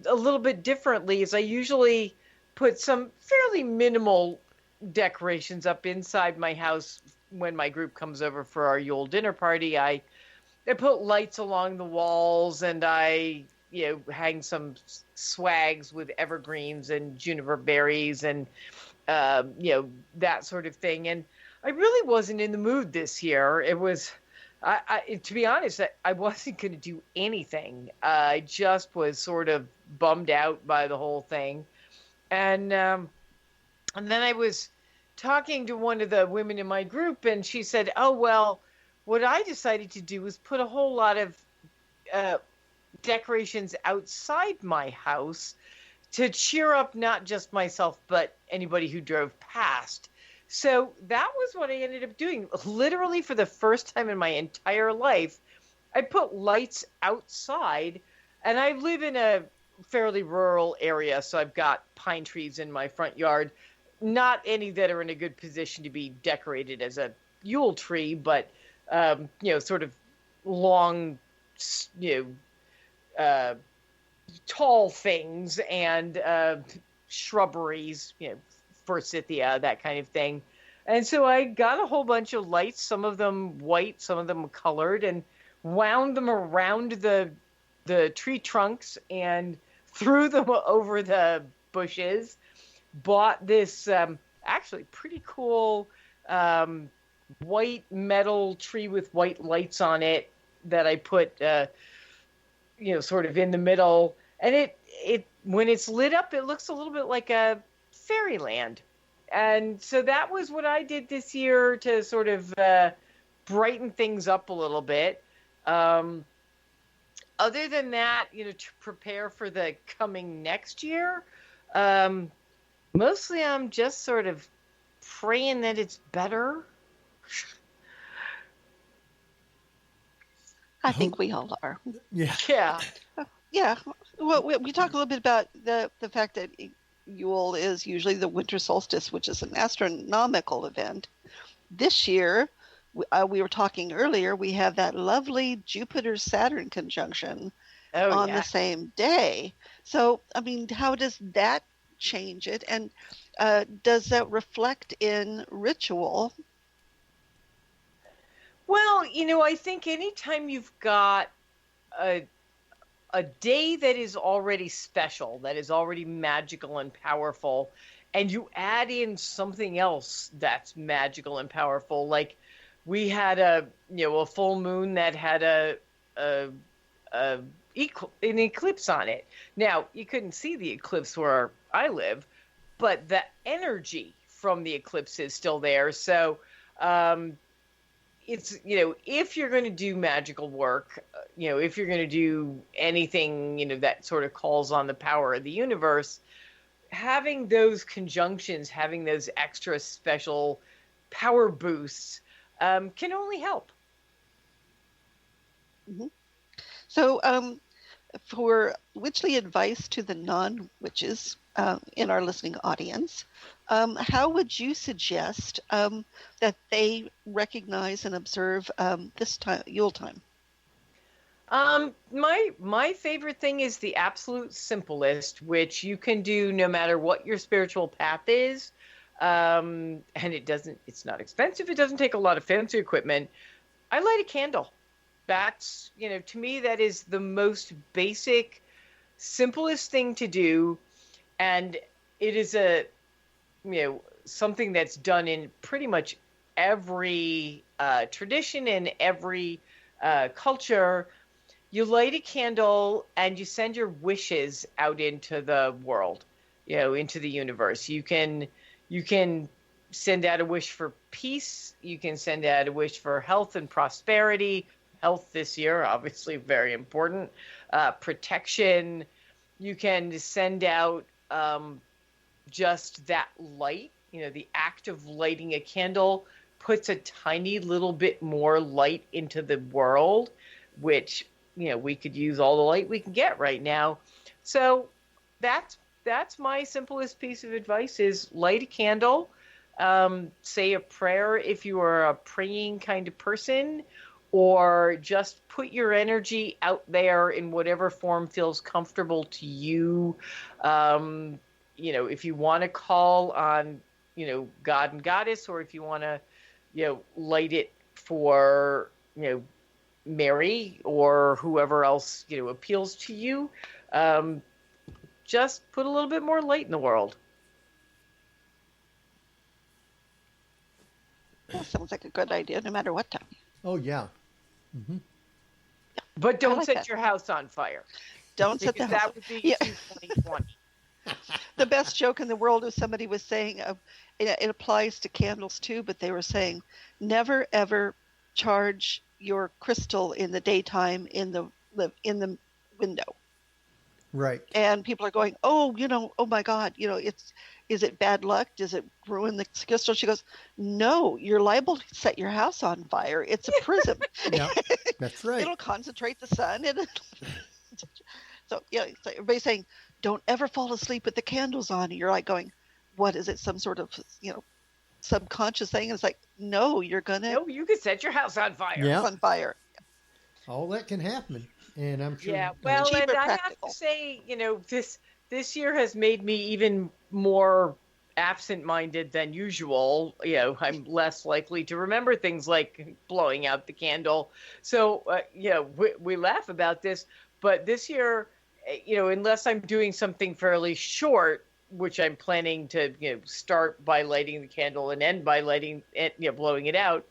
a little bit differently is I usually put some fairly minimal decorations up inside my house when my group comes over for our Yule dinner party. I put lights along the walls, and I hang some swags with evergreens and juniper berries and that sort of thing. And I really wasn't in the mood this year. It was, to be honest, I wasn't going to do anything. I just was sort of bummed out by the whole thing. And then I was talking to one of the women in my group, and she said, "Oh, well, what I decided to do was put a whole lot of decorations outside my house to cheer up not just myself, but anybody who drove past." So that was what I ended up doing. Literally for the first time in my entire life, I put lights outside, and I live in a fairly rural area, so I've got pine trees in my front yard. Not any that are in a good position to be decorated as a Yule tree, but sort of long, tall things and shrubberies, forsythia, that kind of thing. And so I got a whole bunch of lights, some of them white, some of them colored, and wound them around the tree trunks and threw them over the bushes. Bought this actually pretty cool white metal tree with white lights on it that I put sort of in the middle, and it when it's lit up, it looks a little bit like a fairyland. And so that was what I did this year to sort of brighten things up a little bit. Other than that, to prepare for the coming next year, Mostly I'm just sort of praying that it's better. I think we all are. Yeah. Yeah. Yeah. Well, we talk a little bit about the fact that Yule is usually the winter solstice, which is an astronomical event. This year, we were talking earlier, we have that lovely Jupiter-Saturn conjunction Oh, on yeah. the same day. So, I mean, how does that change it? And does that reflect in ritual? Well, I think anytime you've got a a day that is already special, that is already magical and powerful, and you add in something else that's magical and powerful, like we had a full moon that had a, a an eclipse on it. Now, you couldn't see the eclipse where I live, but the energy from the eclipse is still there. So, it's if you're going to do magical work, if you're going to do anything that sort of calls on the power of the universe, having those conjunctions, having those extra special power boosts can only help. Mm-hmm. So for witchly advice to the non-witches in our listening audience, how would you suggest that they recognize and observe this time, Yule time? My favorite thing is the absolute simplest, which you can do no matter what your spiritual path is. And it's not expensive. It doesn't take a lot of fancy equipment. I light a candle. That's, to me, that is the most basic, simplest thing to do. And it is something that's done in pretty much every tradition and every culture. You light a candle and you send your wishes out into the world, into the universe. You can send out a wish for peace. You can send out a wish for health and prosperity. Health this year, obviously very important. Protection. You can send out just that light. The act of lighting a candle puts a tiny little bit more light into the world, which we could use all the light we can get right now. So that's my simplest piece of advice: is light a candle, say a prayer if you are a praying kind of person, or just put your energy out there in whatever form feels comfortable to you. If you want to call on, God and Goddess, or if you want to, light it for, Mary or whoever else, appeals to you, just put a little bit more light in the world. That sounds like a good idea, no matter what time. Oh, yeah. Mm-hmm. But don't set your house on fire. Don't set the house. That would be 2020. The best joke in the world is somebody was saying, it applies to candles too, but they were saying, never ever charge your crystal in the daytime in the window. Right. And people are going, oh my God, is it bad luck? Does it ruin the crystal? She goes, no, you're liable to set your house on fire. It's a prism. Yeah, that's right. It'll concentrate the sun. So everybody's saying, don't ever fall asleep with the candles on. And you're like going, what is it? Some sort of, subconscious thing? And it's like, no, you're going to. No, you could set your house on fire. Yeah. On fire. All that can happen. And I'm sure. Yeah, well, and I have to say, this year has made me even more absent-minded than usual. I'm less likely to remember things like blowing out the candle. So, we laugh about this, but this year, unless I'm doing something fairly short, which I'm planning to, start by lighting the candle and end by lighting it, blowing it out,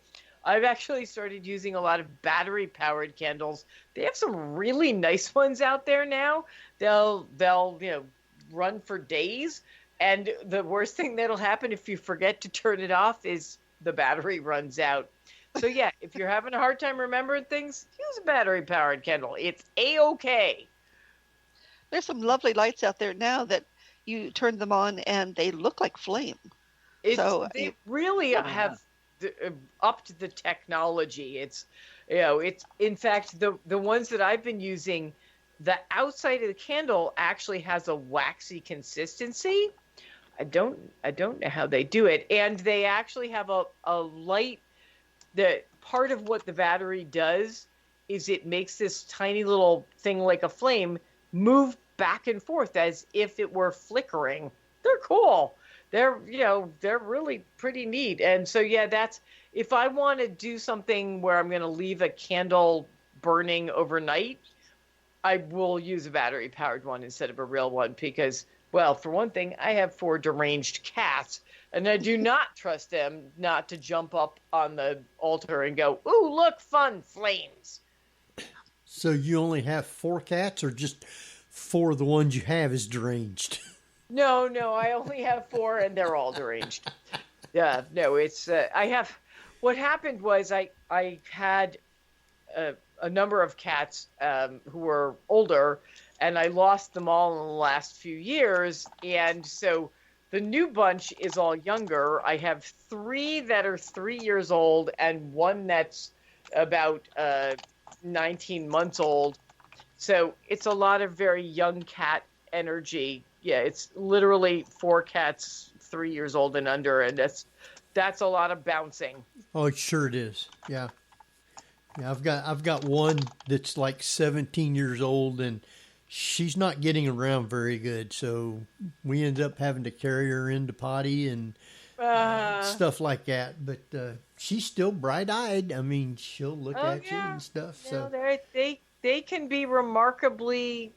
I've actually started using a lot of battery-powered candles. They have some really nice ones out there now. They'll run for days, and the worst thing that'll happen if you forget to turn it off is the battery runs out. So yeah, if you're having a hard time remembering things, use a battery-powered candle. It's A-okay. There's some lovely lights out there now that you turn them on and they look like flame. They really have upped the technology. It's in fact the ones that I've been using, the outside of the candle actually has a waxy consistency. I don't know how they do it, and they actually have a light. The part of what the battery does is it makes this tiny little thing like a flame move back and forth as if it were flickering. They're cool. They're really pretty neat. And so that's if I want to do something where I'm going to leave a candle burning overnight, I will use a battery powered one instead of a real one because, well, for one thing, I have 4 deranged cats, and I do not trust them not to jump up on the altar and go, "Ooh, look, fun, flames." So you only have 4 cats, or just 4 of the ones you have is deranged? No, I only have 4, and they're all deranged. Yeah, no, it's I have. What happened was I had a number of cats who were older, and I lost them all in the last few years, and so the new bunch is all younger. I have 3 that are 3 years old and 1 that's about 19 months old. So it's a lot of very young cat energy. Yeah, it's literally 4 cats 3 years old and under, and that's a lot of bouncing. Oh, sure it is. Yeah. I've got one that's like 17 years old, and she's not getting around very good. So we ended up having to carry her into potty and stuff like that. But she's still bright-eyed. I mean, she'll look at you and stuff. So they can be remarkably,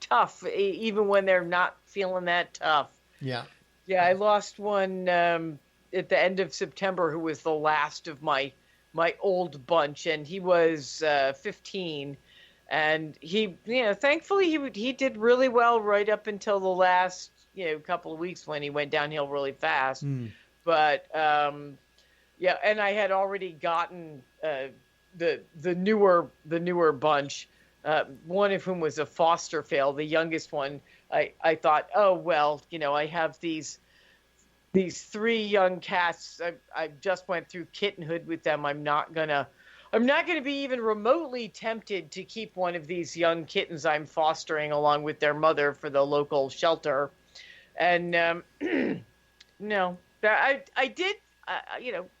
tough, even when they're not feeling that tough. Yeah. Yeah, I lost one at the end of September who was the last of my old bunch, and he was 15. And he, thankfully he did really well right up until the last, couple of weeks when he went downhill really fast. But, and I had already gotten the newer bunch, one of whom was a foster fail, the youngest one. I thought, oh, well, I have these 3 young cats. I just went through kittenhood with them. I'm not gonna be even remotely tempted to keep one of these young kittens I'm fostering along with their mother for the local shelter. And no, I did.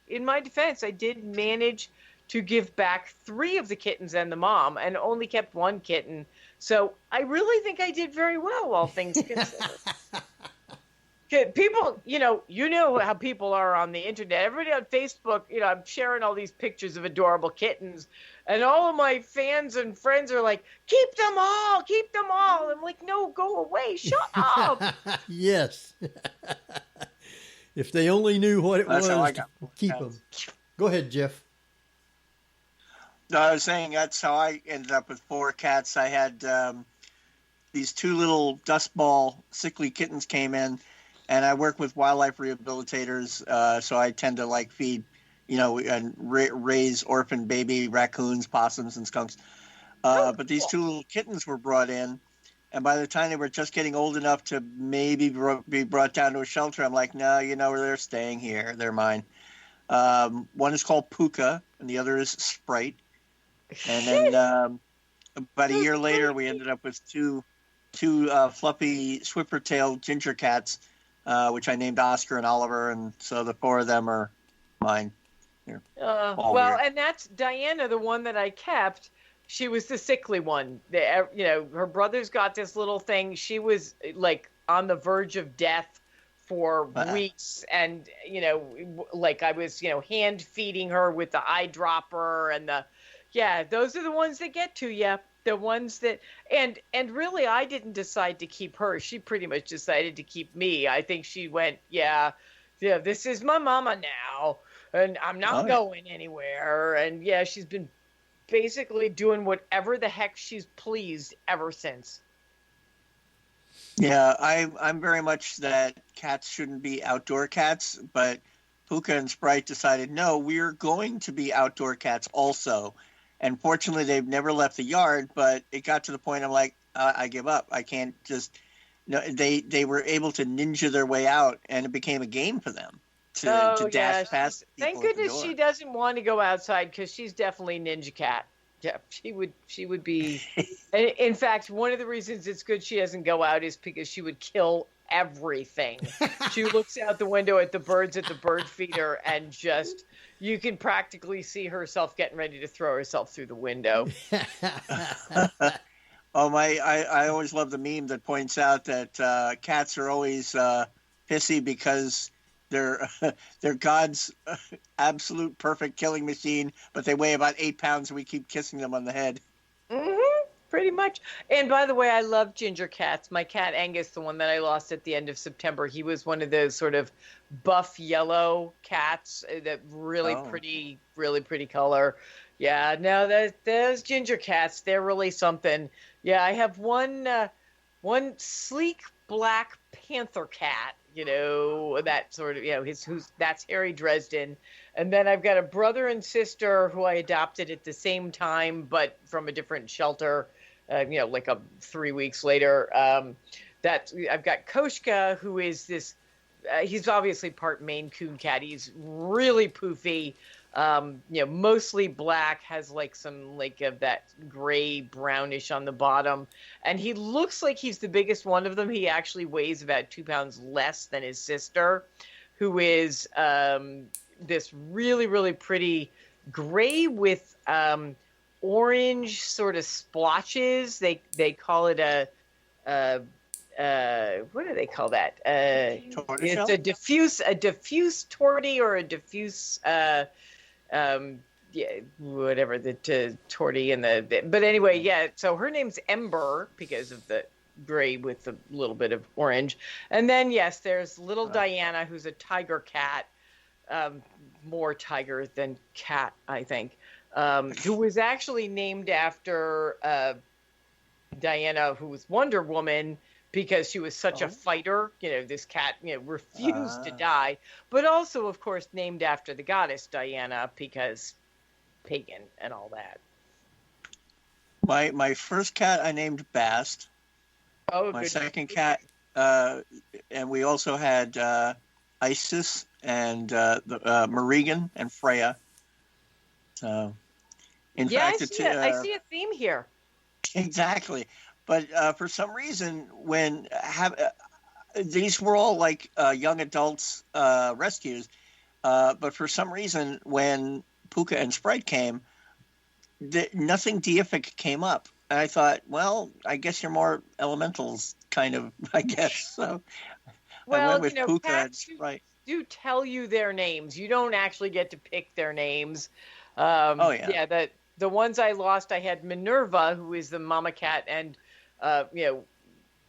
In my defense, I did manage to give back 3 of the kittens and the mom, and only kept 1 kitten. So I really think I did very well, all things considered. People, you know how people are on the internet. Everybody on Facebook, I'm sharing all these pictures of adorable kittens, and all of my fans and friends are like, keep them all. I'm like, no, go away, shut up. Yes. If they only knew what it was to keep them. Go ahead, Jeff. No, I was saying that's how I ended up with 4 cats. I had these 2 little dust ball sickly kittens came in. And I work with wildlife rehabilitators, so I tend to feed, and raise orphan baby raccoons, possums, and skunks. But these 2 little kittens were brought in, and by the time they were just getting old enough to maybe be brought down to a shelter, I'm like, no, they're staying here. They're mine. One is called Puka, and the other is Sprite. And then about a year later, we ended up with two fluffy Swiffer-tailed ginger cats. Which I named Oscar and Oliver, and so the 4 of them are mine. And that's Diana, the one that I kept. She was the sickly one. Her brothers got this little thing. She was on the verge of death for weeks, and I was hand feeding her with the eyedropper and those are the ones that get to you. The ones that, and really, I didn't decide to keep her. She pretty much decided to keep me. I think she went, this is my mama now, and I'm not going anywhere. And she's been basically doing whatever the heck she's pleased ever since. Yeah, I'm very much that cats shouldn't be outdoor cats, but Puka and Sprite decided, no, we're going to be outdoor cats also. And fortunately, they've never left the yard, but it got to the point I'm like, I give up. I can't just no, they were able to ninja their way out, and it became a game for them to dash past people Thank at the goodness door. she doesn't want to go outside, because she's definitely Ninja Cat. Yeah, she would be. In fact, one of the reasons it's good she doesn't go out is because she would kill everything. She looks out the window at the birds at the bird feeder, and just, you can practically see herself getting ready to throw herself through the window. I always love the meme that points out that cats are always pissy because they're God's absolute perfect killing machine, but they weigh about 8 pounds, and we keep kissing them on the head. Pretty much. And by the way, I love ginger cats. My cat Angus, the one that I lost at the end of September, he was one of those sort of buff yellow cats, that really pretty color. Yeah, no, those ginger cats, they're really something. Yeah, I have one sleek black panther cat, that sort of, that's Harry Dresden. And then I've got a brother and sister who I adopted at the same time, but from a different shelter, like 3 weeks later. That I've got Koshka, who is this, he's obviously part Maine Coon cat. He's really poofy, mostly black, has some of that gray brownish on the bottom. And he looks like he's the biggest one of them. He actually weighs about 2 pounds less than his sister, who is this really, really pretty gray with orange sort of splotches. They call it what do they call that? It's a diffuse tortie, or a diffuse whatever the tortie and but anyway, yeah. So her name's Ember because of the gray with a little bit of orange. And then yes, there's little Diana, who's a tiger cat, more tiger than cat, I think, who was actually named after Diana, who was Wonder Woman, because she was such a fighter. This cat, refused to die, but also, of course, named after the goddess Diana, because pagan and all that. My first cat I named Bast. My second cat, and we also had Isis and Marigan and Freya. So, in fact, I see a theme here. Exactly. But for some reason, when these were all like young adults rescues, but for some reason, when Puka and Sprite came, nothing deific came up. And I thought, well, I guess you're more elementals, kind of, I guess. So I went with Puka and Sprite. Do tell you their names. You don't actually get to pick their names. The ones I lost, I had Minerva, who is the mama cat, and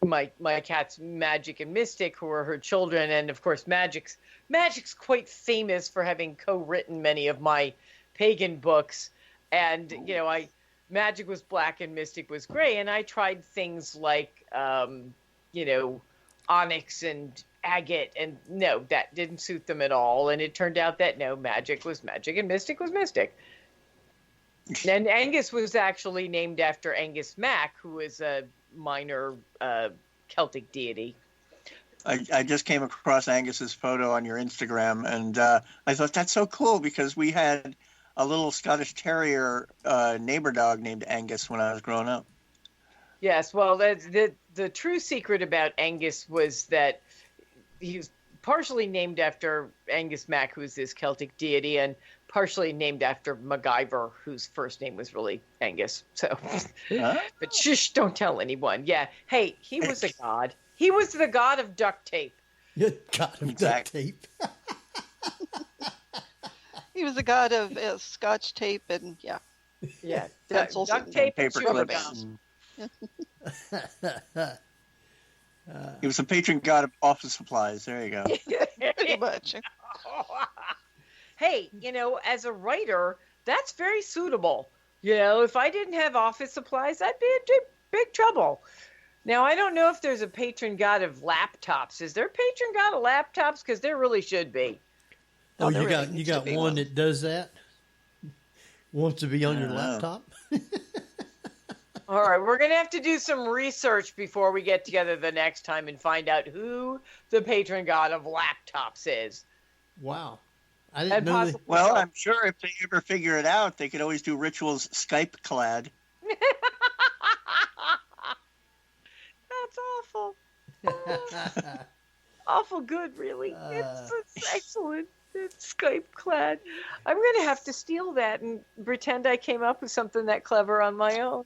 my cats Magic and Mystic, who are her children. And of course, Magic's quite famous for having co-written many of my pagan books. And Magic was black and Mystic was gray, and I tried things like onyx and agate, and no, that didn't suit them at all. And it turned out that no, Magic was Magic and Mystic was Mystic. And Angus was actually named after Angus Mac, who is a minor Celtic deity. I just came across Angus's photo on your Instagram, and I thought that's so cool, because we had a little Scottish Terrier neighbor dog named Angus when I was growing up. Yes, well, the true secret about Angus was that he was partially named after Angus Mac, who's this Celtic deity, and partially named after MacGyver, whose first name was really Angus. So, but shush, don't tell anyone. Yeah, hey, he was a god. He was the god of duct tape. God of duct tape. He was the god of Scotch tape and pencils, duct tape, and paper sugar clips. bounds. He was a patron god of office supplies. There you go. pretty much. Hey, as a writer, that's very suitable. If I didn't have office supplies, I'd be in big trouble. Now, I don't know if there's a patron god of laptops. Is there a patron god of laptops? Because there really should be. Oh, you got one that does that? Wants to be on your laptop? All right, we're going to have to do some research before we get together the next time and find out who the patron god of laptops is. Wow. I didn't know that. Well, I'm sure if they ever figure it out, they could always do rituals Skype clad. That's awful. Awful good, really. It's excellent. It's Skype clad. I'm going to have to steal that and pretend I came up with something that clever on my own.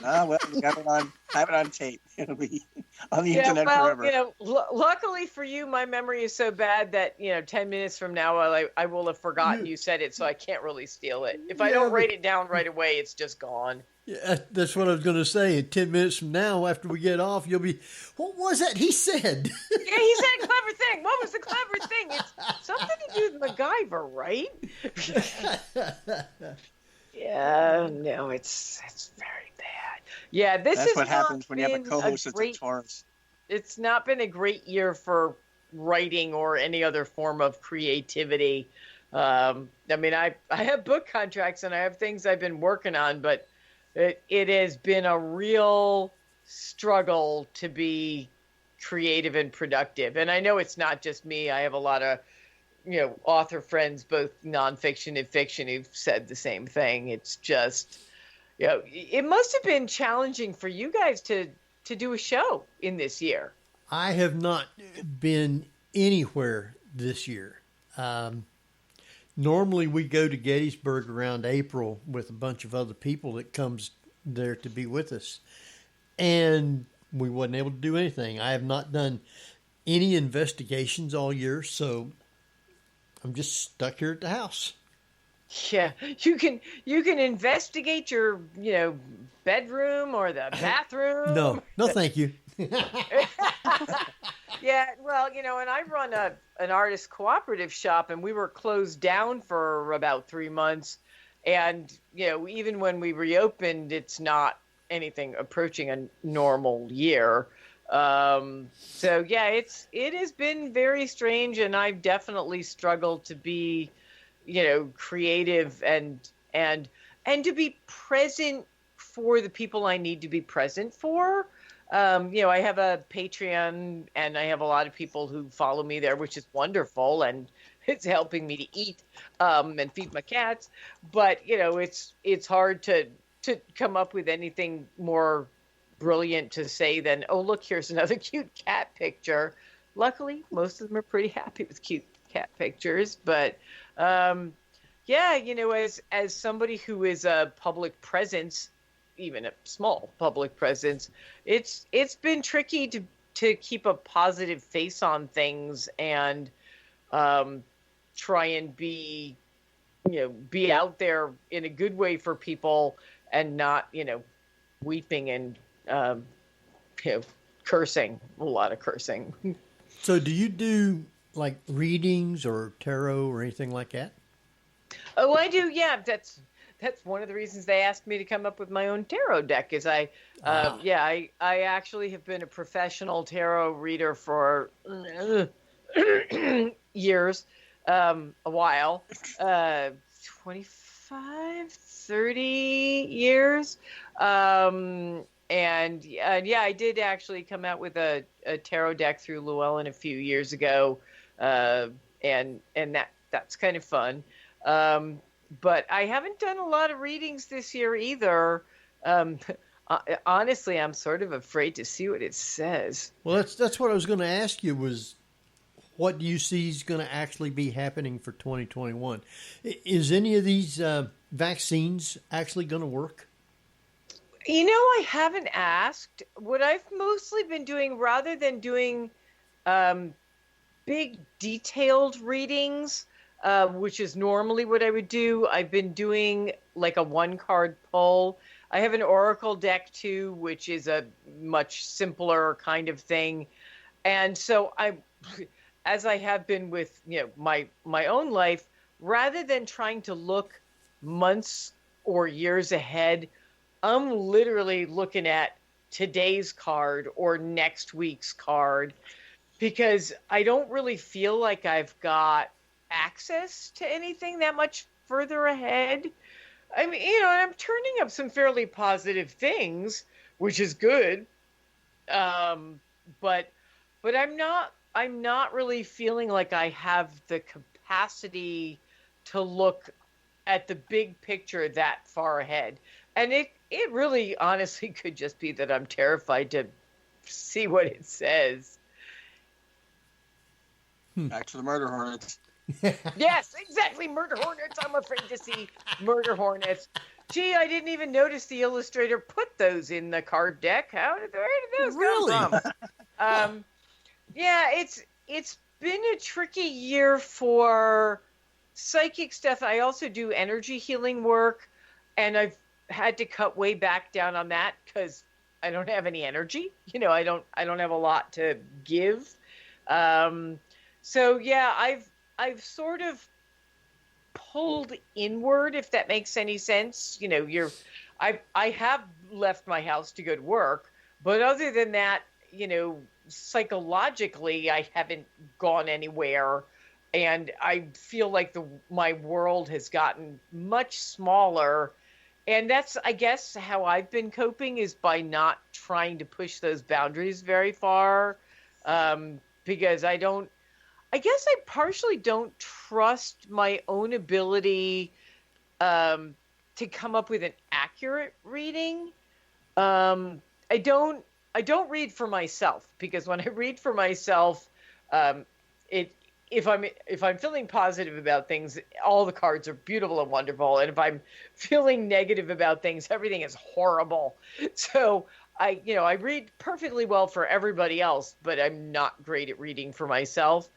Well, we have it on tape. It'll be on the internet forever. You know, luckily for you, my memory is so bad that, 10 minutes from now, I will have forgotten you said it, so I can't really steal it. If I don't write it down right away, it's just gone. Yeah, that's what I was going to say. In 10 minutes from now, after we get off, you'll be, what was that he said? Yeah, he said a clever thing. What was the clever thing? It's something to do with MacGyver, right? Yeah, no, it's very bad. Yeah, that's what happens when you have a co-host that's a Taurus. It's not been a great year for writing or any other form of creativity. I mean, I have book contracts and I have things I've been working on, but it has been a real struggle to be creative and productive. And I know it's not just me. I have a lot of, author friends, both nonfiction and fiction, who've said the same thing. It's just, it must have been challenging for you guys to do a show in this year. I have not been anywhere this year. Normally we go to Gettysburg around April with a bunch of other people that comes there to be with us. And we wasn't able to do anything. I have not done any investigations all year, so I'm just stuck here at the house. Yeah, you can investigate your, bedroom or the bathroom. No, thank you. Yeah, well, and I run an artist cooperative shop, and we were closed down for about 3 months. And, even when we reopened, it's not anything approaching a normal year. So, yeah, it has been very strange, and I've definitely struggled to be, creative and to be present for the people I need to be present for. I have a Patreon and I have a lot of people who follow me there, which is wonderful. And it's helping me to eat, and feed my cats. But, it's hard to come up with anything more brilliant to say than, oh, look, here's another cute cat picture. Luckily, most of them are pretty happy with cute cat pictures. But, as somebody who is a public presence, even a small public presence, it's been tricky to keep a positive face on things and try and be out there in a good way for people and not, weeping and cursing, a lot of cursing. So do you do like readings or tarot or anything like that? Oh, I do. Yeah, that's one of the reasons they asked me to come up with my own tarot deck. Is I actually have been a professional tarot reader for years, a while, 25, 30 years. I did actually come out with a tarot deck through Llewellyn a few years ago, and that's kind of fun. But I haven't done a lot of readings this year either. Honestly, I'm sort of afraid to see what it says. Well, that's what I was going to ask you was, what do you see is going to actually be happening for 2021? Is any of these vaccines actually going to work? I haven't asked. What I've mostly been doing, rather than doing big detailed readings, which is normally what I would do, I've been doing like a 1-card pull. I have an oracle deck too, which is a much simpler kind of thing. And so as I have been with, my own life, rather than trying to look months or years ahead, I'm literally looking at today's card or next week's card, because I don't really feel like I've got access to anything that much further ahead. I mean, I'm turning up some fairly positive things, which is good. Um, but I'm not really feeling like I have the capacity to look at the big picture that far ahead. And it really honestly could just be that I'm terrified to see what it says. Back to the murder hornets. Yes, exactly. Murder hornets. I'm afraid to see murder hornets. Gee, I didn't even notice the illustrator put those in the card deck. Where did those Really? come from? Yeah, it's been a tricky year for psychic stuff. I also do energy healing work, and I've had to cut way back down on that because I don't have any energy. I don't have a lot to give. So yeah, I've sort of pulled inward, if that makes any sense. I have left my house to go to work, but other than that, psychologically, I haven't gone anywhere, and I feel like my world has gotten much smaller. And that's, I guess, how I've been coping, is by not trying to push those boundaries very far, because I guess I partially don't trust my own ability to come up with an accurate reading. I don't read for myself, because when I read for myself, if I'm feeling positive about things, all the cards are beautiful and wonderful, and if I'm feeling negative about things, everything is horrible. So I read perfectly well for everybody else, but I'm not great at reading for myself.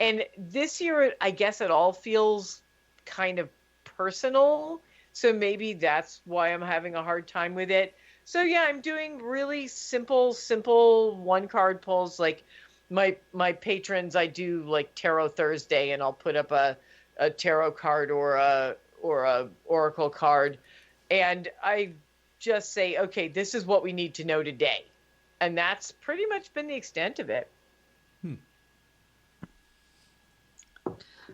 And this year, I guess it all feels kind of personal. So maybe that's why I'm having a hard time with it. So yeah, I'm doing really simple one card pulls. Like my patrons, I do like Tarot Thursday, and I'll put up a tarot card or a oracle card, and I just say, okay, this is what we need to know today, and that's pretty much been the extent of it.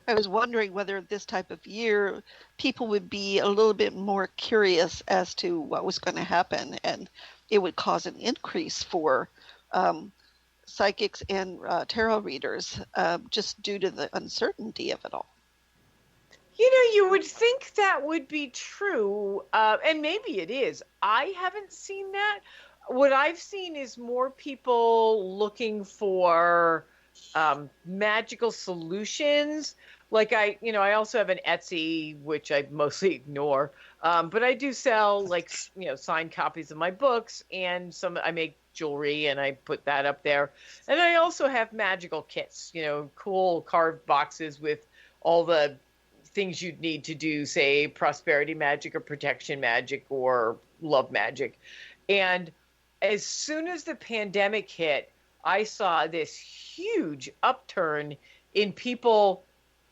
I was wondering whether this type of year people would be a little bit more curious as to what was going to happen, and it would cause an increase for psychics and tarot readers, just due to the uncertainty of it all. You would think that would be true, and maybe it is. I haven't seen that. What I've seen is more people looking for magical solutions. Like I also have an Etsy, which I mostly ignore, but I do sell signed copies of my books, and I make jewelry, and I put that up there. And I also have magical kits, cool carved boxes with all the things you'd need to do, say, prosperity magic or protection magic or love magic. And as soon as the pandemic hit, I saw this huge upturn in people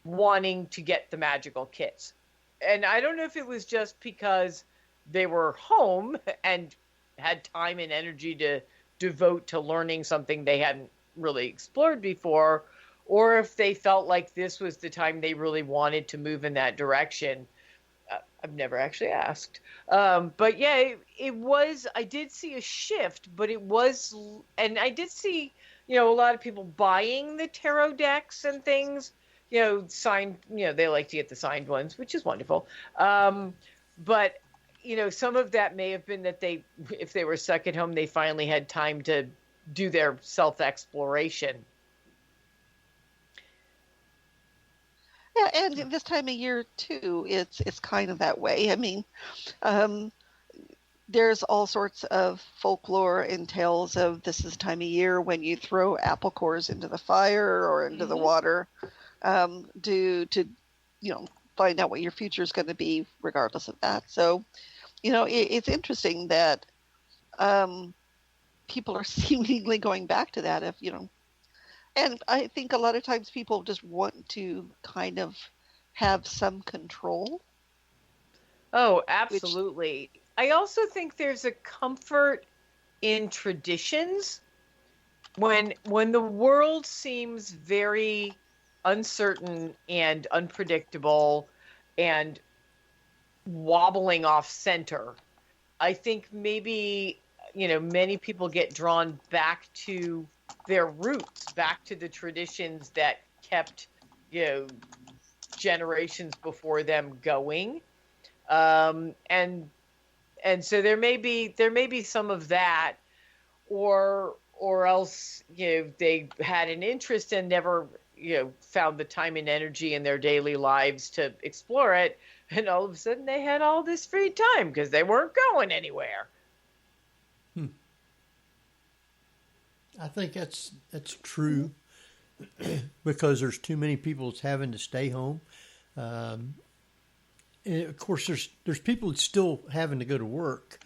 wanting to get the magical kits. And I don't know if it was just because they were home and had time and energy to devote to learning something they hadn't really explored before, or if they felt like this was the time they really wanted to move in that direction. I've never actually asked. But yeah, it was, I did see a shift, but it was, and I did see, a lot of people buying the tarot decks and things, signed, they like to get the signed ones, which is wonderful. But, some of that may have been that if they were stuck at home, they finally had time to do their self-exploration. Yeah, and this time of year too, it's kind of that way. I mean, there's all sorts of folklore and tales of this is the time of year when you throw apple cores into the fire or into the water, to find out what your future is going to be, regardless of that. So, it's interesting that people are seemingly going back to that. And I think a lot of times people just want to kind of have some control. Oh, absolutely. I also think there's a comfort in traditions. When the world seems very uncertain and unpredictable, and wobbling off center. I think maybe, many people get drawn back to their roots, back to the traditions that kept, generations before them going. And so there may be some of that, or else, they had an interest and never, found the time and energy in their daily lives to explore it. And all of a sudden they had all this free time because they weren't going anywhere. I think that's true because there's too many people that's having to stay home. And of course, there's people that's still having to go to work,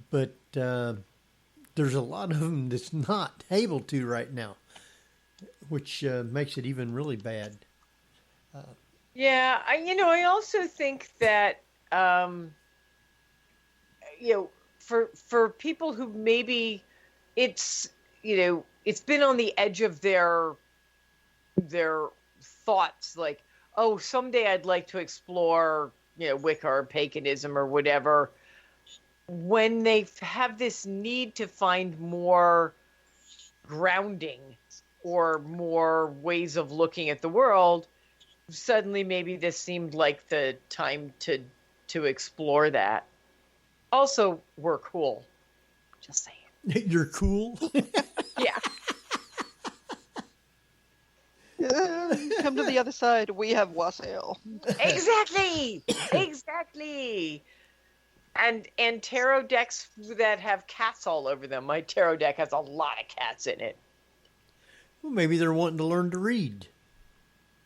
but there's a lot of them that's not able to right now, which makes it even really bad. Yeah, I also think that, for people who maybe it's been on the edge of their thoughts, like, oh, someday I'd like to explore, Wicca or paganism or whatever. When they have this need to find more grounding or more ways of looking at the world, suddenly maybe this seemed like the time to explore that. Also, we're cool. Just saying. You're cool? Yeah. Come to the other side. We have wassail. Exactly. And tarot decks that have cats all over them. My tarot deck has a lot of cats in it. Well, maybe they're wanting to learn to read.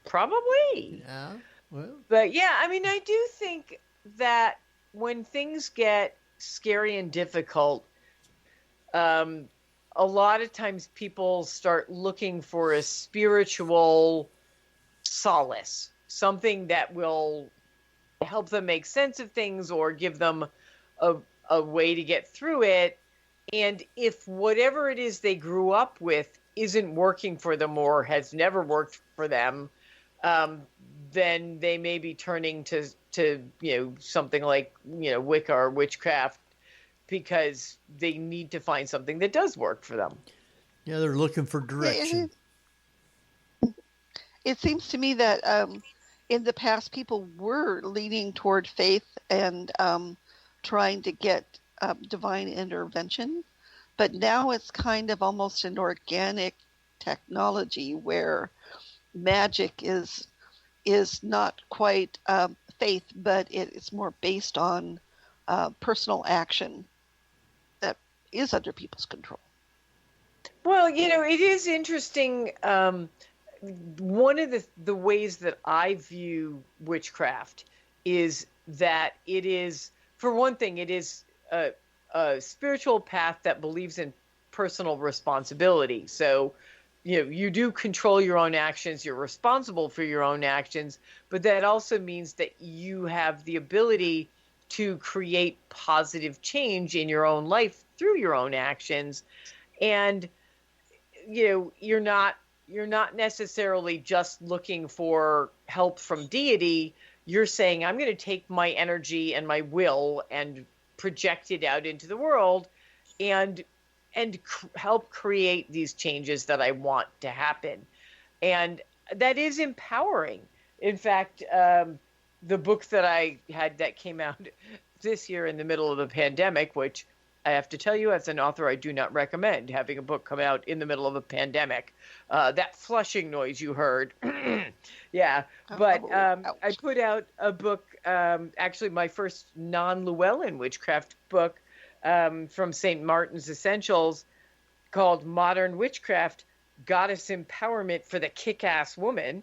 Probably. Yeah. Well. But yeah, I do think that when things get scary and difficult, a lot of times people start looking for a spiritual solace, something that will help them make sense of things or give them a way to get through it. And if whatever it is they grew up with isn't working for them or has never worked for them, then they may be turning to something like Wicca or witchcraft because they need to find something that does work for them. Yeah, they're looking for direction. It seems to me that in the past people were leaning toward faith and trying to get divine intervention, but now it's kind of almost an organic technology where magic is not quite faith, but it's more based on personal action that is under people's control. Well, it is interesting. One of the ways that I view witchcraft is that it is, for one thing, it is a spiritual path that believes in personal responsibility. So, you do control your own actions. You're responsible for your own actions, but that also means that you have the ability to create positive change in your own life through your own actions. And, you're not necessarily just looking for help from deity. You're saying, I'm going to take my energy and my will and project it out into the world and help create these changes that I want to happen. And that is empowering. In fact, the book that I had that came out this year in the middle of the pandemic, which I have to tell you, as an author, I do not recommend having a book come out in the middle of a pandemic. That flushing noise you heard. Yeah. But I put out a book, actually my first non-Llewellyn witchcraft book, from St. Martin's Essentials, called Modern Witchcraft, Goddess Empowerment for the Kick-Ass Woman.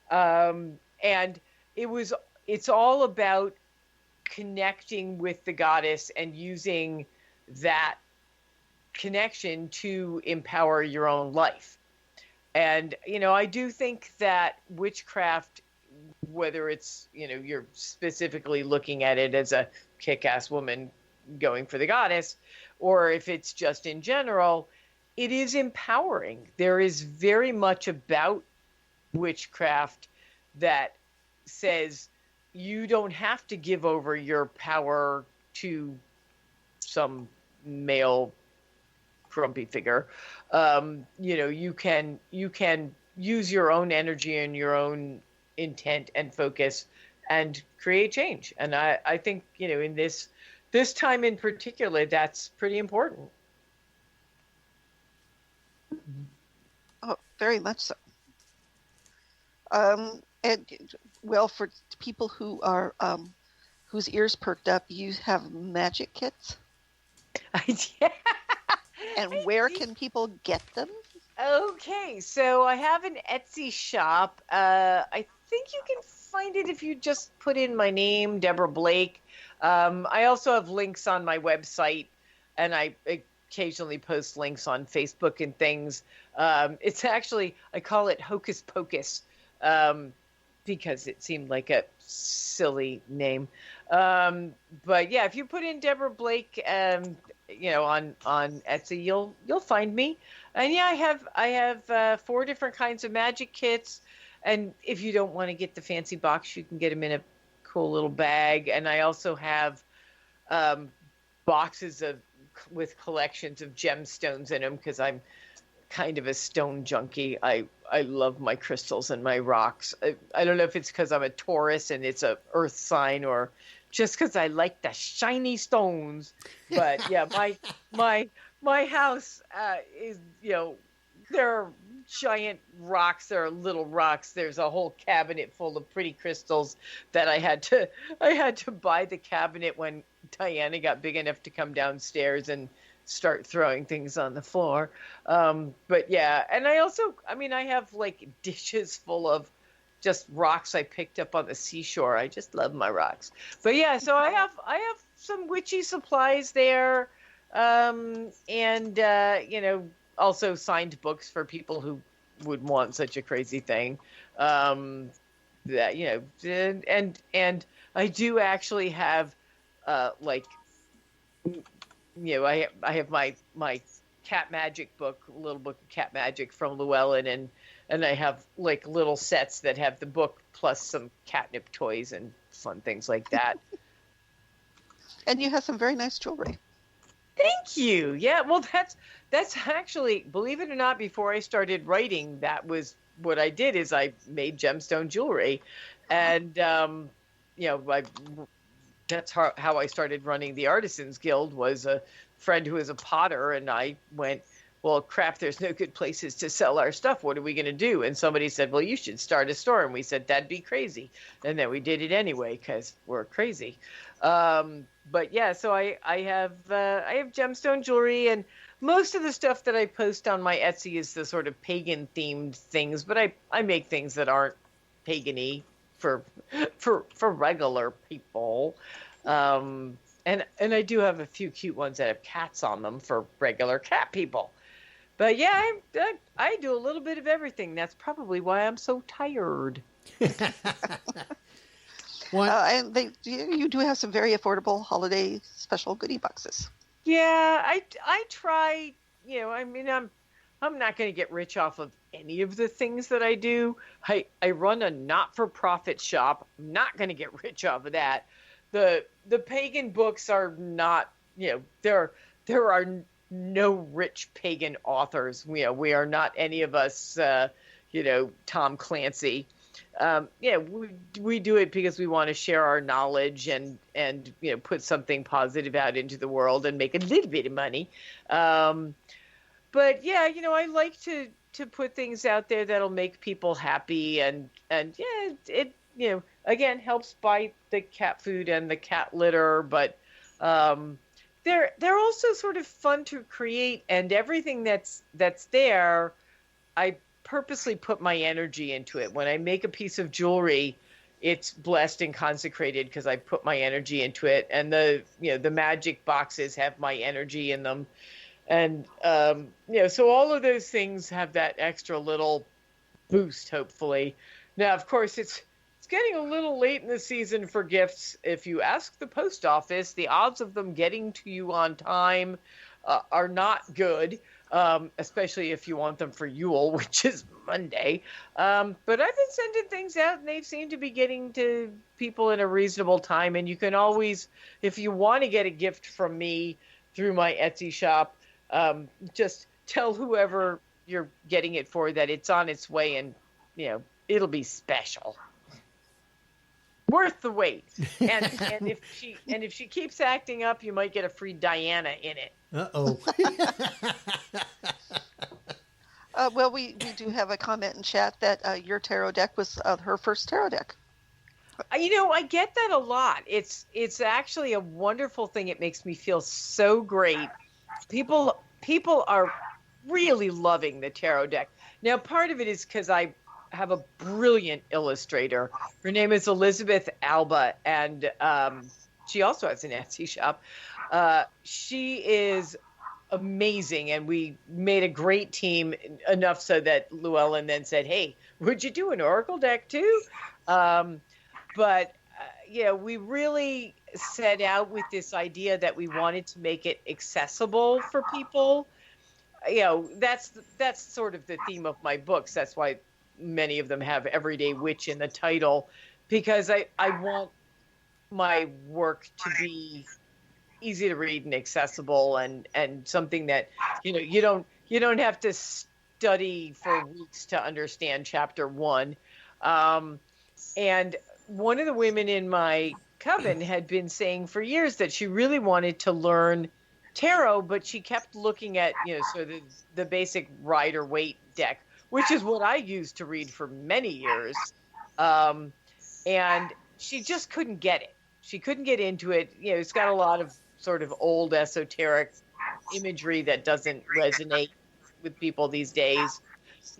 And it's all about connecting with the goddess and using that connection to empower your own life. And, I do think that witchcraft, whether it's, you're specifically looking at it as a kick-ass woman going for the goddess, or if it's just in general, it is empowering. There is very much about witchcraft that says, you don't have to give over your power to some male grumpy figure. You can use your own energy and your own intent and focus and create change. And I think, in this time in particular, that's pretty important. Oh, very much so. And well, for people who are whose ears perked up, you have magic kits. Yeah. And where can people get them? Okay, so I have an Etsy shop. I think you can find it if you just put in my name, Deborah Blake. I also have links on my website, and I occasionally post links on Facebook and things. It's actually, I call it Hocus Pocus, because it seemed like a silly name. But yeah, if you put in Deborah Blake, on Etsy, you'll find me. And yeah, I have 4 different kinds of magic kits. And if you don't want to get the fancy box, you can get them in a cool little bag. And I also have boxes with collections of gemstones in them, because I'm kind of a stone junkie. I love my crystals and my rocks. I don't know if it's because I'm a Taurus and it's a earth sign, or just because I like the shiny stones. But yeah, my house is, there are giant rocks, there are little rocks. There's a whole cabinet full of pretty crystals that I had to buy the cabinet when Diana got big enough to come downstairs and start throwing things on the floor. But yeah, and I also, I have like dishes full of just rocks I picked up on the seashore. I just love my rocks. But yeah, so I have some witchy supplies there, and also signed books for people who would want such a crazy thing. And I do actually have I have my cat magic book, little book of cat magic from Llewellyn, and I have like little sets that have the book plus some catnip toys and fun things like that. And you have some very nice jewelry. Thank you. Yeah, well, that's actually, believe it or not, before I started writing, that was what I did. Is I made gemstone jewelry, and that's how I started running the Artisans Guild. Was a friend who was a potter, and I went, well, crap, there's no good places to sell our stuff. What are we going to do? And somebody said, well, you should start a store. And we said, that'd be crazy. And then we did it anyway, because we're crazy. But yeah, so I have gemstone jewelry, and most of the stuff that I post on my Etsy is the sort of pagan themed things, but I make things that aren't pagan-y for regular people. And I do have a few cute ones that have cats on them for regular cat people. But yeah, I do a little bit of everything. That's probably why I'm so tired. And you do have some very affordable holiday special goodie boxes. Yeah, I try. I'm not going to get rich off of any of the things that I do. I run a not-for-profit shop. I'm not going to get rich off of that. The pagan books are not. There are no rich pagan authors. We are not any of us. Tom Clancy. We do it because we want to share our knowledge and put something positive out into the world and make a little bit of money. But yeah, I like to put things out there that'll make people happy, and yeah, it again helps buy the cat food and the cat litter, but they're also sort of fun to create, and everything that's there, I purposely put my energy into it. When I make a piece of jewelry, it's blessed and consecrated because I put my energy into it, and the magic boxes have my energy in them, and so all of those things have that extra little boost, hopefully. Now, of course, it's getting a little late in the season for gifts. If you ask the post office, the odds of them getting to you on time are not good. especially if you want them for Yule, which is Monday. But I've been sending things out, and they seem to be getting to people in a reasonable time. And you can always, if you want to get a gift from me through my Etsy shop, just tell whoever you're getting it for that it's on its way, and it'll be special, worth the wait. And if she keeps acting up, you might get a free Diana in it. Uh-oh. Well, we do have a comment in chat that your tarot deck was her first tarot deck. I get that a lot. It's actually a wonderful thing. It makes me feel so great. People are really loving the tarot deck. Now, part of it is because I have a brilliant illustrator. Her name is Elizabeth Alba, and she also has an Etsy shop. She is amazing, and we made a great team, enough so that Llewellyn then said, "Hey, would you do an oracle deck too?" But we really set out with this idea that we wanted to make it accessible for people. That's sort of the theme of my books. That's why many of them have Everyday Witch in the title, because I want my work to be easy to read and accessible, and something that you don't have to study for weeks to understand chapter 1. And one of the women in my coven had been saying for years that she really wanted to learn tarot, but she kept looking at sort of the basic Rider-Waite deck, which is what I used to read for many years, and she just couldn't get it. She couldn't get into it. It's got a lot of sort of old esoteric imagery that doesn't resonate with people these days.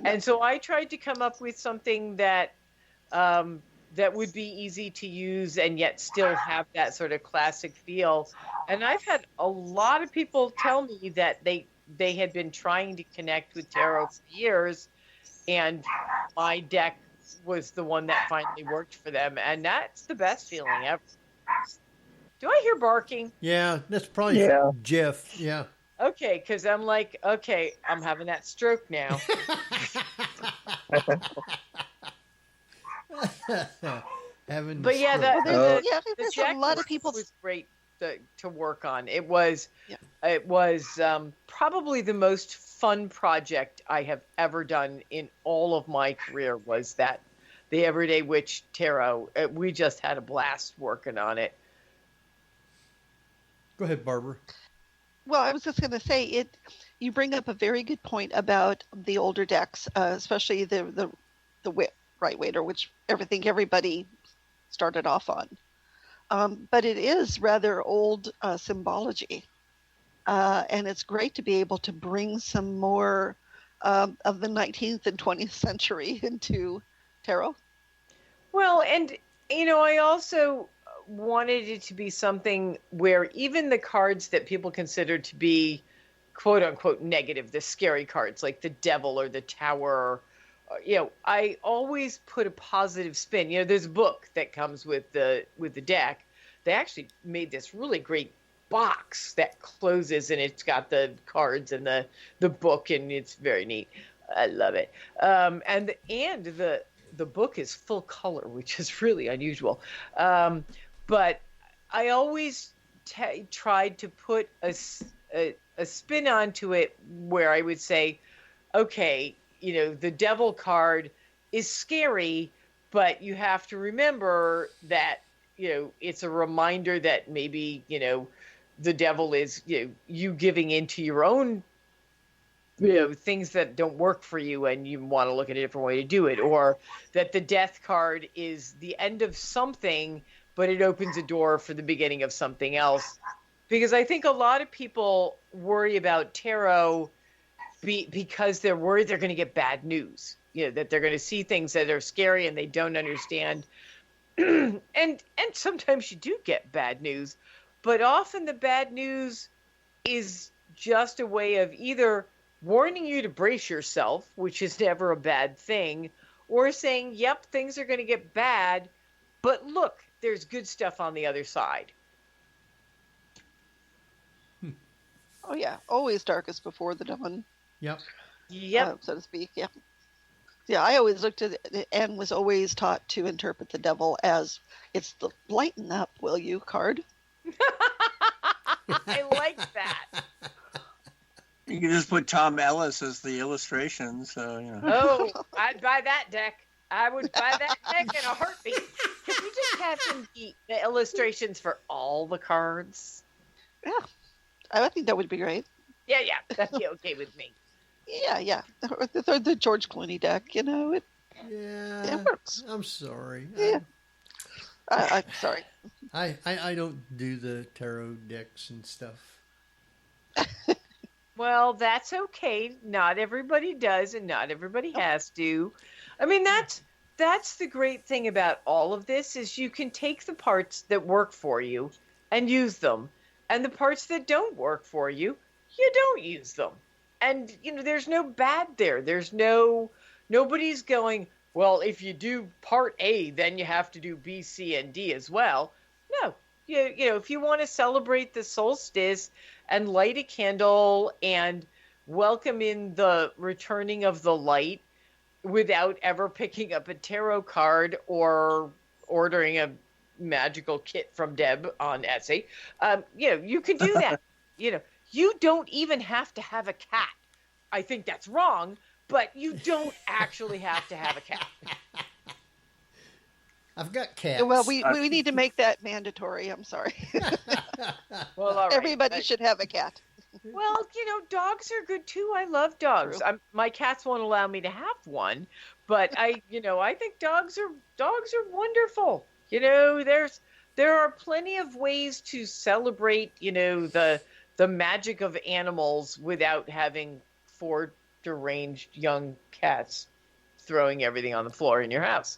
And so I tried to come up with something that would be easy to use and yet still have that sort of classic feel. And I've had a lot of people tell me that they had been trying to connect with tarot for years, and my deck was the one that finally worked for them. And that's the best feeling ever. Do I hear barking? Yeah, that's probably Jeff. Yeah. Okay, because I'm like, okay, I'm having that stroke now. But yeah, the Jack a lot of people was great to work on. It was probably the most fun project I have ever done in all of my career. Was that the Everyday Witch Tarot? We just had a blast working on it. Go ahead, Barbara. Well, I was just going to say you bring up a very good point about the older decks, especially the Rider-Waite, which everybody started off on. But it is rather old symbology, and it's great to be able to bring some more of the 19th and 20th century into tarot. Well, and I also wanted it to be something where even the cards that people consider to be quote unquote negative, the scary cards like the devil or the tower, I always put a positive spin. There's a book that comes with the deck. They actually made this really great box that closes, and it's got the cards and the book, and it's very neat. I love it. And the book is full color, which is really unusual. But I always tried to put a spin onto it where I would say, okay, the devil card is scary, but you have to remember that, it's a reminder that maybe, the devil is, you giving into your own, things that don't work for you, and you want to look at a different way to do it, or that the death card is the end of something, but it opens a door for the beginning of something else. Because I think a lot of people worry about tarot because they're worried they're going to get bad news, that they're going to see things that are scary and they don't understand. and sometimes you do get bad news, but often the bad news is just a way of either warning you to brace yourself, which is never a bad thing, or saying, yep, things are going to get bad, but look, there's good stuff on the other side. Oh yeah, always darkest before the dawn. Yep. Yep. so to speak. Yeah. Yeah, I always looked at it and was always taught to interpret the devil as it's the lighten up, will you card. I like that. You can just put Tom Ellis as the illustration, so Oh, I'd buy that deck. I would buy that deck in a heartbeat. Could we just have him be the illustrations for all the cards? Yeah, I think that would be great. Yeah, that'd be okay with me. Yeah. The George Clooney deck, it works. I'm sorry. Yeah. I'm sorry. I don't do the tarot decks and stuff. Well, that's okay. Not everybody does, and not everybody has to. I mean, that's the great thing about all of this is you can take the parts that work for you and use them, and the parts that don't work for you, you don't use them. And there's no bad there. Nobody's going, well, if you do part A, then you have to do B, C, and D as well. No. If you want to celebrate the solstice and light a candle and welcome in the returning of the light without ever picking up a tarot card or ordering a magical kit from Deb on Etsy, you can do that. You don't even have to have a cat. I think that's wrong, but you don't actually have to have a cat. I've got cats. Well, we need to make that mandatory. I'm sorry. Well, all right. Everybody should have a cat. Well, dogs are good too. I love dogs. My cats won't allow me to have one, but I think dogs are wonderful. There are plenty of ways to celebrate, the magic of animals without having 4 deranged young cats throwing everything on the floor in your house.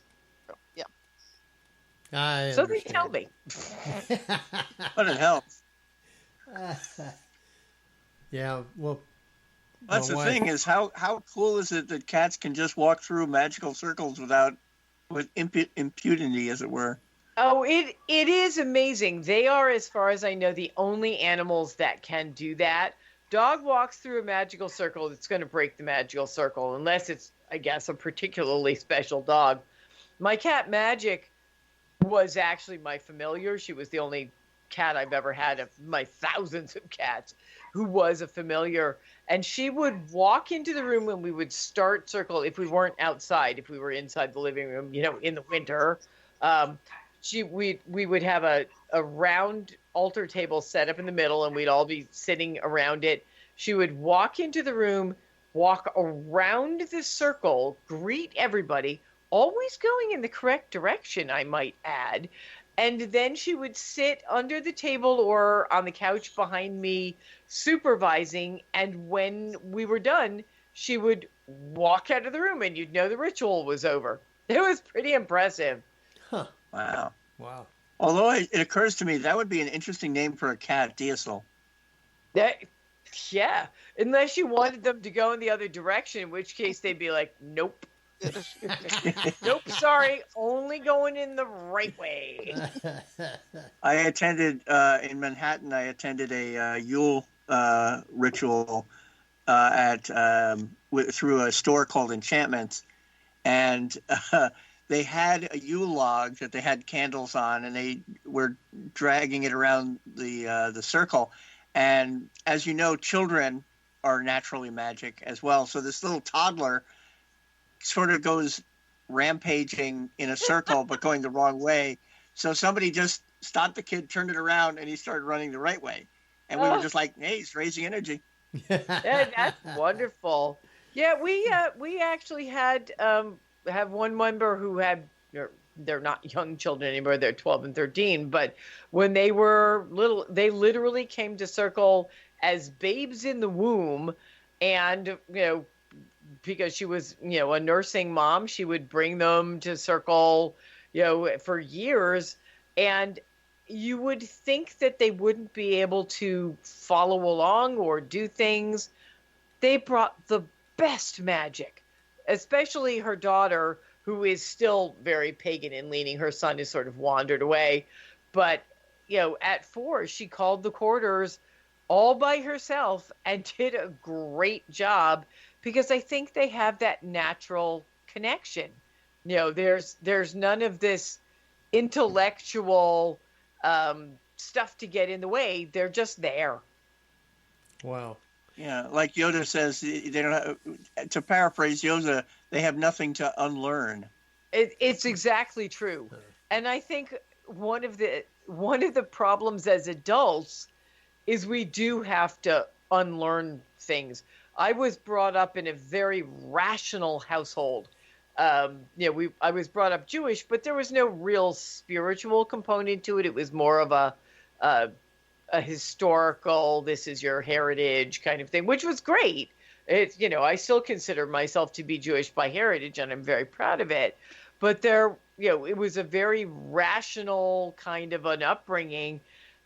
I So they understand. tell me. but it helps. Yeah, well, That's the thing is how cool is it that cats can just walk through magical circles with impunity, as it were. Oh, it is amazing. They are, as far as I know, the only animals that can do that. Dog walks through a magical circle, it's going to break the magical circle, unless it's, I guess, a particularly special dog. My cat Magic was actually my familiar. She was the only cat I've ever had of my thousands of cats who was a familiar. And she would walk into the room when we would start circle. If we weren't outside, if we were inside the living room, in the winter, we would have a round altar table set up in the middle and we'd all be sitting around it. She would walk into the room, walk around the circle, greet everybody, always going in the correct direction, I might add. And then she would sit under the table or on the couch behind me supervising. And when we were done, she would walk out of the room and you'd know the ritual was over. It was pretty impressive. Huh. Wow. Although it occurs to me that would be an interesting name for a cat, Diesel. Yeah, unless you wanted them to go in the other direction, in which case they'd be like, nope. Nope, sorry, only going in the right way. I attended in Manhattan. I attended a Yule ritual through a store called Enchantments, and they had a Yule log that they had candles on, and they were dragging it around the circle. And as you know, children are naturally magic as well. So this little toddler sort of goes rampaging in a circle, but going the wrong way. So somebody just stopped the kid, turned it around, and he started running the right way. And we were just like, hey, he's raising energy. Yeah, that's wonderful. Yeah, we actually have one member who had, they're not young children anymore, they're 12 and 13, but when they were little, they literally came to circle as babes in the womb. And, because she was, a nursing mom, she would bring them to circle, for years. And you would think that they wouldn't be able to follow along or do things. They brought the best magic, especially her daughter, who is still very pagan and leaning. Her son has sort of wandered away. But, at 4, she called the quarters all by herself and did a great job, because I think they have that natural connection. There's none of this intellectual stuff to get in the way. They're just there. Wow. Yeah, like Yoda says, they don't have, to paraphrase Yoda, they have nothing to unlearn. It's exactly true. And I think one of the problems as adults is we do have to unlearn things. I was brought up in a very rational household. I was brought up Jewish, but there was no real spiritual component to it. It was more of a historical, this is your heritage kind of thing, which was great. It's, I still consider myself to be Jewish by heritage, and I'm very proud of it. But it was a very rational kind of an upbringing.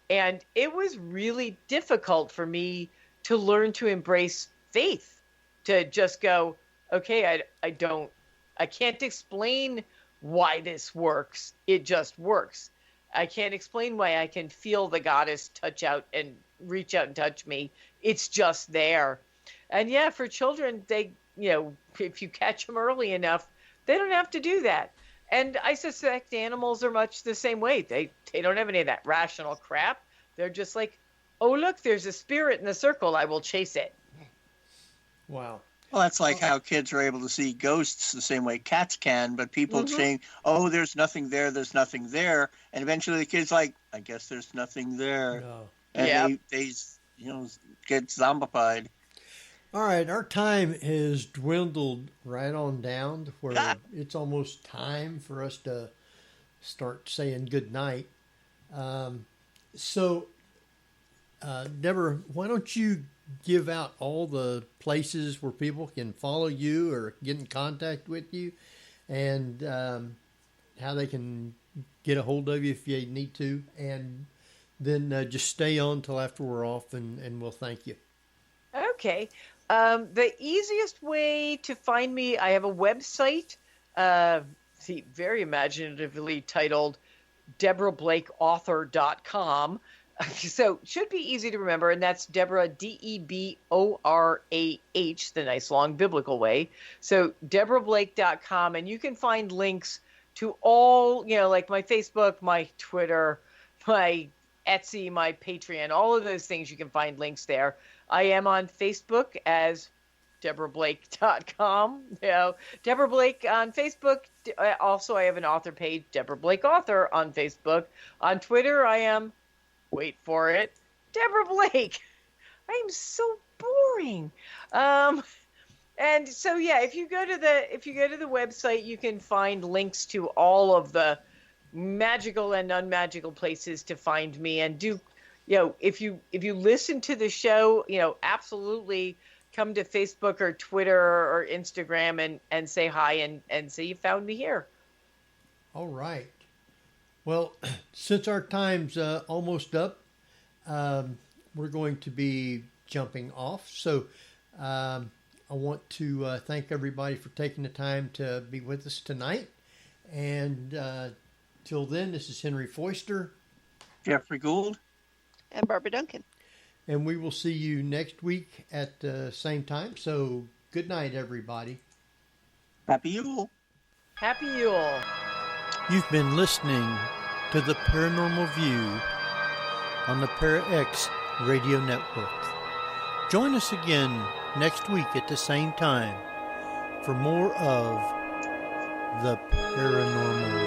And it was really difficult for me to learn to embrace faith, to just go, okay, I can't explain why this works. It just works. I can't explain why I can feel the goddess reach out and touch me. It's just there. And yeah, for children, they, if you catch them early enough, they don't have to do that. And I suspect animals are much the same way. They don't have any of that rational crap. They're just like, oh, look, there's a spirit in the circle. I will chase it. Wow. Well, that's like how kids are able to see ghosts the same way cats can, but people saying, oh, there's nothing there, there's nothing there. And eventually the kid's like, I guess there's nothing there. No. And they get zombified. All right, our time has dwindled right on down to where it's almost time for us to start saying good night. So, Deborah, why don't you give out all the places where people can follow you or get in contact with you, and how they can get a hold of you if you need to, and then just stay on till after we're off, and we'll thank you. Okay. The easiest way to find me, I have a website, very imaginatively titled DeborahBlakeAuthor.com. So should be easy to remember, and that's Deborah, Deborah, the nice long biblical way. So DeborahBlake.com, and you can find links to all, like my Facebook, my Twitter, my Etsy, my Patreon, all of those things. You can find links there. I am on Facebook as DeborahBlake.com. Deborah Blake on Facebook. Also, I have an author page, Deborah Blake Author, on Facebook. On Twitter, I am, wait for it, Deborah Blake. I am so boring. And so if you go to the website, you can find links to all of the magical and unmagical places to find me, and do. If you listen to the show, absolutely come to Facebook or Twitter or Instagram and say hi and say you found me here. All right. Well, since our time's almost up, we're going to be jumping off. So I want to thank everybody for taking the time to be with us tonight. And till then, this is Henry Foister, Jeffrey Gould, and Barbara Duncan. And we will see you next week at the same time. So good night, everybody. Happy Yule. Happy Yule. You've been listening to the Paranormal View on the ParaX Radio Network. Join us again next week at the same time for more of the Paranormal